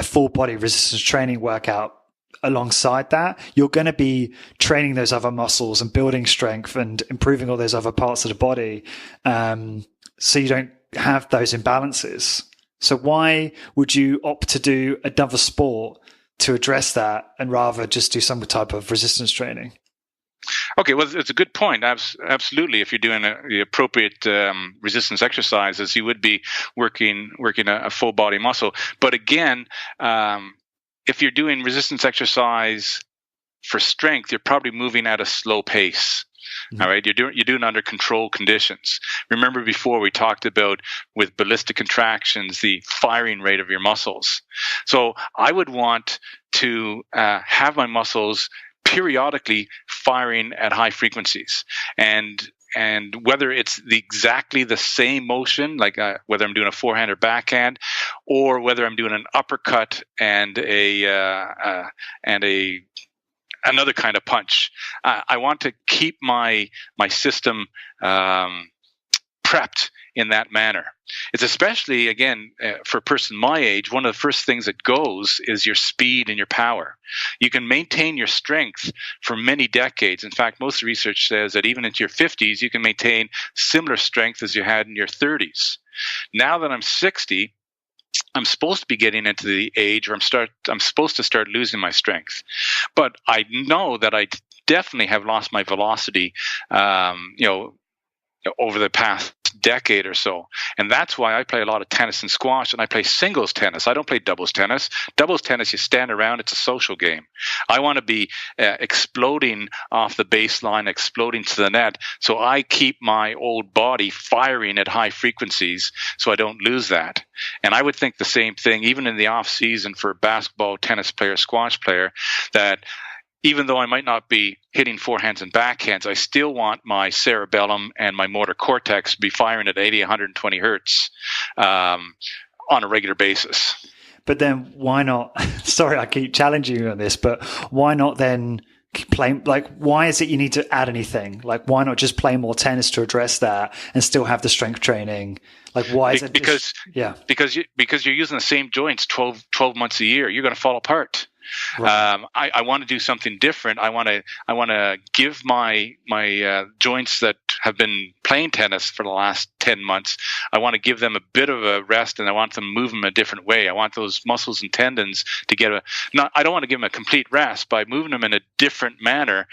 full body resistance training workout alongside that, you're going to be training those other muscles and building strength and improving all those other parts of the body, so you don't have those imbalances. So why would you opt to do another sport to address that and rather just do some type of resistance training? Okay, well, it's a good point. Absolutely. If you're doing the appropriate resistance exercises, you would be working a full body muscle. But again, if you're doing resistance exercise for strength, you're probably moving at a slow pace. Mm-hmm. All right, you're doing under controlled conditions. Remember before we talked about with ballistic contractions, the firing rate of your muscles. So I would want to have my muscles periodically firing at high frequencies. And and whether it's exactly the same motion, like whether I'm doing a forehand or backhand, or whether I'm doing an uppercut and another kind of punch. I want to keep my system prepped in that manner. It's especially, again, for a person my age, one of the first things that goes is your speed and your power. You can maintain your strength for many decades. In fact, most research says that even into your 50s, you can maintain similar strength as you had in your 30s. Now that I'm 60, I'm supposed to be getting into the age where I'm supposed to start losing my strength. But I know that I definitely have lost my velocity, over the past decade or so. And that's why I play a lot of tennis and squash, and I play singles tennis. I don't play doubles tennis. Doubles tennis, you stand around, it's a social game. I want to be exploding off the baseline, exploding to the net, so I keep my old body firing at high frequencies so I don't lose that. And I would think the same thing, even in the off season for a basketball, tennis player, squash player, that even though I might not be hitting forehands and backhands, I still want my cerebellum and my motor cortex to be firing at 80, 120 hertz on a regular basis. But then why not? Sorry, I keep challenging you on this, but why not then play? Like, why is it you need to add anything? Like, why not just play more tennis to address that and still have the strength training? Like, why is it? Because you're using the same joints 12 months a year. You're going to fall apart. Right. I want to do something different. I want to give my joints that have been playing tennis for the last 10 months. I want to give them a bit of a rest, and I want them to move them a different way. I want those muscles and tendons to get I don't want to give them a complete rest. By moving them in a different manner,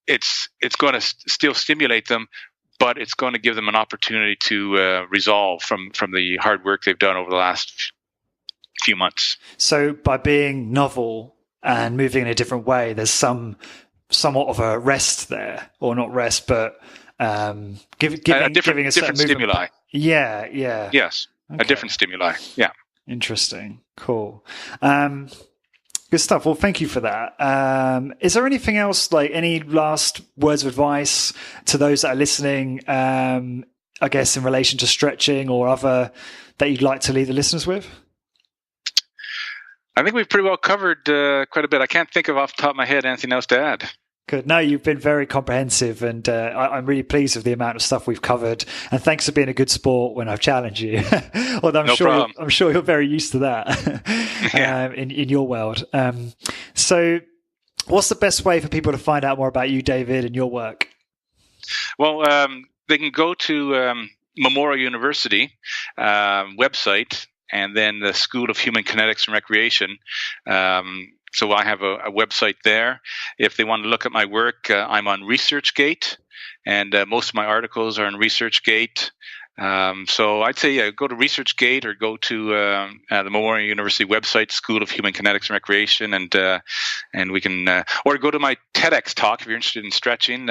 it's going to still stimulate them, but it's going to give them an opportunity to resolve from the hard work they've done over the last few months. So by being novel and moving in a different way, there's somewhat of a rest there, or not rest, but giving a different stimuli. Yeah. Yes, okay. A different stimuli. Yeah. Interesting. Cool. Good stuff. Well, thank you for that. Is there anything else, like any last words of advice to those that are listening, I guess in relation to stretching or other, that you'd like to leave the listeners with? I think we've pretty well covered quite a bit. I can't think of off the top of my head anything else to add. Good. No, you've been very comprehensive, and I'm really pleased with the amount of stuff we've covered. And thanks for being a good sport when I've challenged you. Although I'm sure you're very used to that in your world. So, what's the best way for people to find out more about you, David, and your work? Well, they can go to Memorial University website, and then the School of Human Kinetics and Recreation. So I have a website there. If they want to look at my work, I'm on ResearchGate, and most of my articles are on ResearchGate. So I'd say go to ResearchGate or go to the Memorial University website, School of Human Kinetics and Recreation, and we can, or go to my TEDx talk if you're interested in stretching.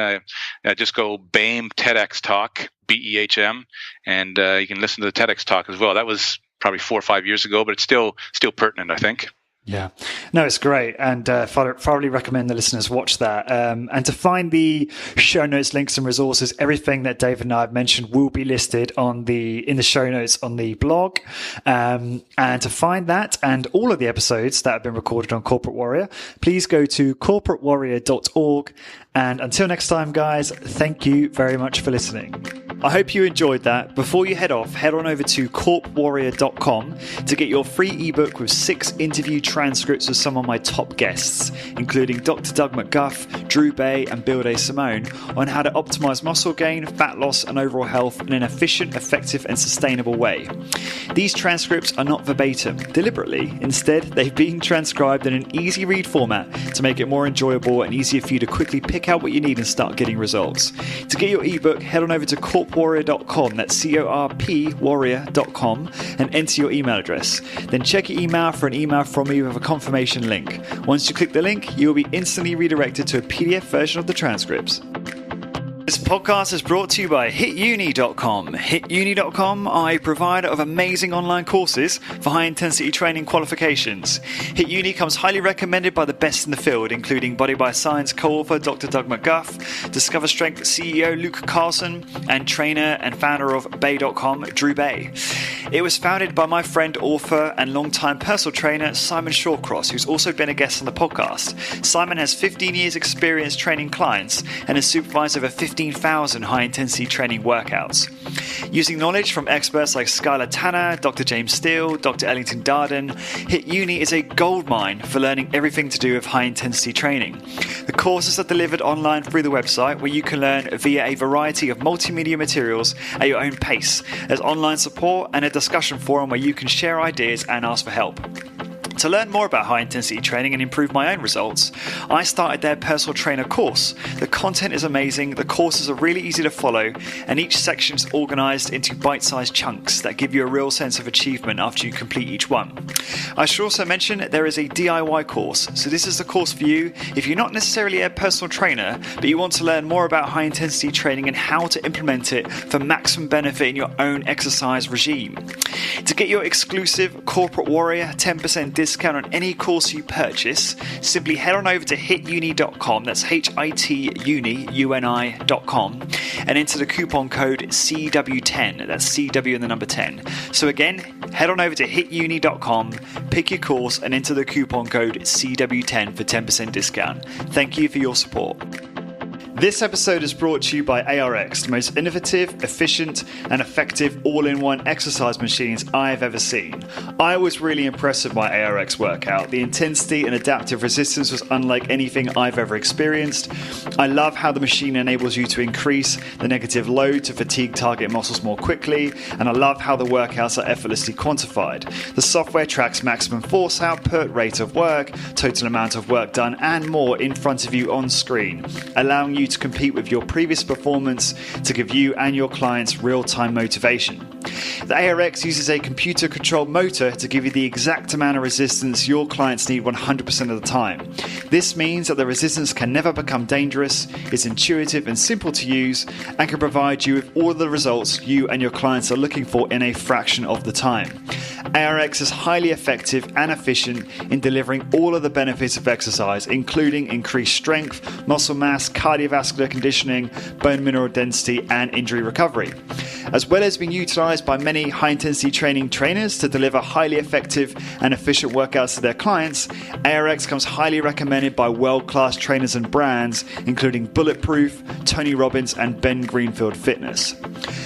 Just go Behm TEDx talk, BEHM, and you can listen to the TEDx talk as well. That was probably 4 or 5 years ago, but it's still pertinent, I think. Yeah, no, it's great, and thoroughly recommend the listeners watch that. And to find the show notes, links, and resources, everything that David and I have mentioned will be listed in the show notes on the blog. And to find that and all of the episodes that have been recorded on Corporate Warrior, please go to corporatewarrior.org. And until next time, guys, thank you very much for listening. I hope you enjoyed that. Before you head off, head on over to corpwarrior.com to get your free ebook with 6 interview transcripts of some of my top guests, including Dr. Doug McGuff, Drew Bay, and Bill Simone, on how to optimize muscle gain, fat loss, and overall health in an efficient, effective, and sustainable way. These transcripts are not verbatim, deliberately. Instead, they've been transcribed in an easy read format to make it more enjoyable and easier for you to quickly pick out what you need and start getting results. To get your ebook, head on over to corpwarrior.com, that's CORP warrior.com, and enter your email address. Then check your email for an email from me with a confirmation link. Once you click the link, you will be instantly redirected to a PDF version of the transcripts. This podcast is brought to you by HitUni.com. HitUni.com are a provider of amazing online courses for high-intensity training qualifications. HitUni comes highly recommended by the best in the field, including Body by Science co-author Dr. Doug McGuff, Discover Strength CEO Luke Carlson, and trainer and founder of Behm.com, Drew Bay. It was founded by my friend, author, and longtime personal trainer Simon Shawcross, who's also been a guest on the podcast. Simon has 15 years experience training clients and has supervised over 15,000 high-intensity training workouts. Using knowledge from experts like Skylar Tanner, Dr. James Steele, Dr. Ellington Darden, HitUni is a goldmine for learning everything to do with high-intensity training. The courses are delivered online through the website, where you can learn via a variety of multimedia materials at your own pace. There's online support and a discussion forum where you can share ideas and ask for help. To learn more about high-intensity training and improve my own results, I started their personal trainer course. The content is amazing, the courses are really easy to follow, and each section is organized into bite-sized chunks that give you a real sense of achievement after you complete each one. I should also mention there is a DIY course, so this is the course for you if you're not necessarily a personal trainer, but you want to learn more about high-intensity training and how to implement it for maximum benefit in your own exercise regime. To get your exclusive Corporate Warrior 10% discount on any course you purchase, simply head on over to hituni.com, that's HITUNI.com, and enter the coupon code CW10, that's CW and the number 10. So again, head on over to hituni.com, pick your course, and enter the coupon code CW10 for 10% discount. Thank you for your support. This episode is brought to you by ARX, the most innovative, efficient, and effective all-in-one exercise machines I've ever seen. I was really impressed with my ARX workout. The intensity and adaptive resistance was unlike anything I've ever experienced. I love how the machine enables you to increase the negative load to fatigue target muscles more quickly, and I love how the workouts are effortlessly quantified. The software tracks maximum force output, rate of work, total amount of work done, and more in front of you on screen, allowing you to compete with your previous performance to give you and your clients real-time motivation. The ARX uses a computer-controlled motor to give you the exact amount of resistance your clients need 100% of the time. This means that the resistance can never become dangerous, is intuitive and simple to use, and can provide you with all the results you and your clients are looking for in a fraction of the time. ARX is highly effective and efficient in delivering all of the benefits of exercise, including increased strength, muscle mass, cardiovascular conditioning, bone mineral density, and injury recovery. As well as being utilized by many high-intensity training trainers to deliver highly effective and efficient workouts to their clients, ARX comes highly recommended by world-class trainers and brands, including Bulletproof, Tony Robbins, and Ben Greenfield Fitness.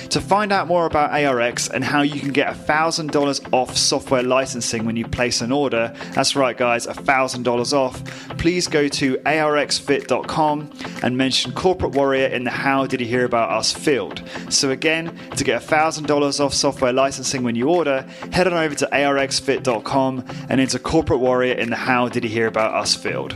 To find out more about ARX and how you can get $1,000 off software licensing when you place an order, that's right guys, $1,000 off, please go to arxfit.com and mention Corporate Warrior in the How Did You Hear About Us field. So again, to get $1,000 off software licensing when you order, head on over to arxfit.com and enter Corporate Warrior in the How Did You Hear About Us field.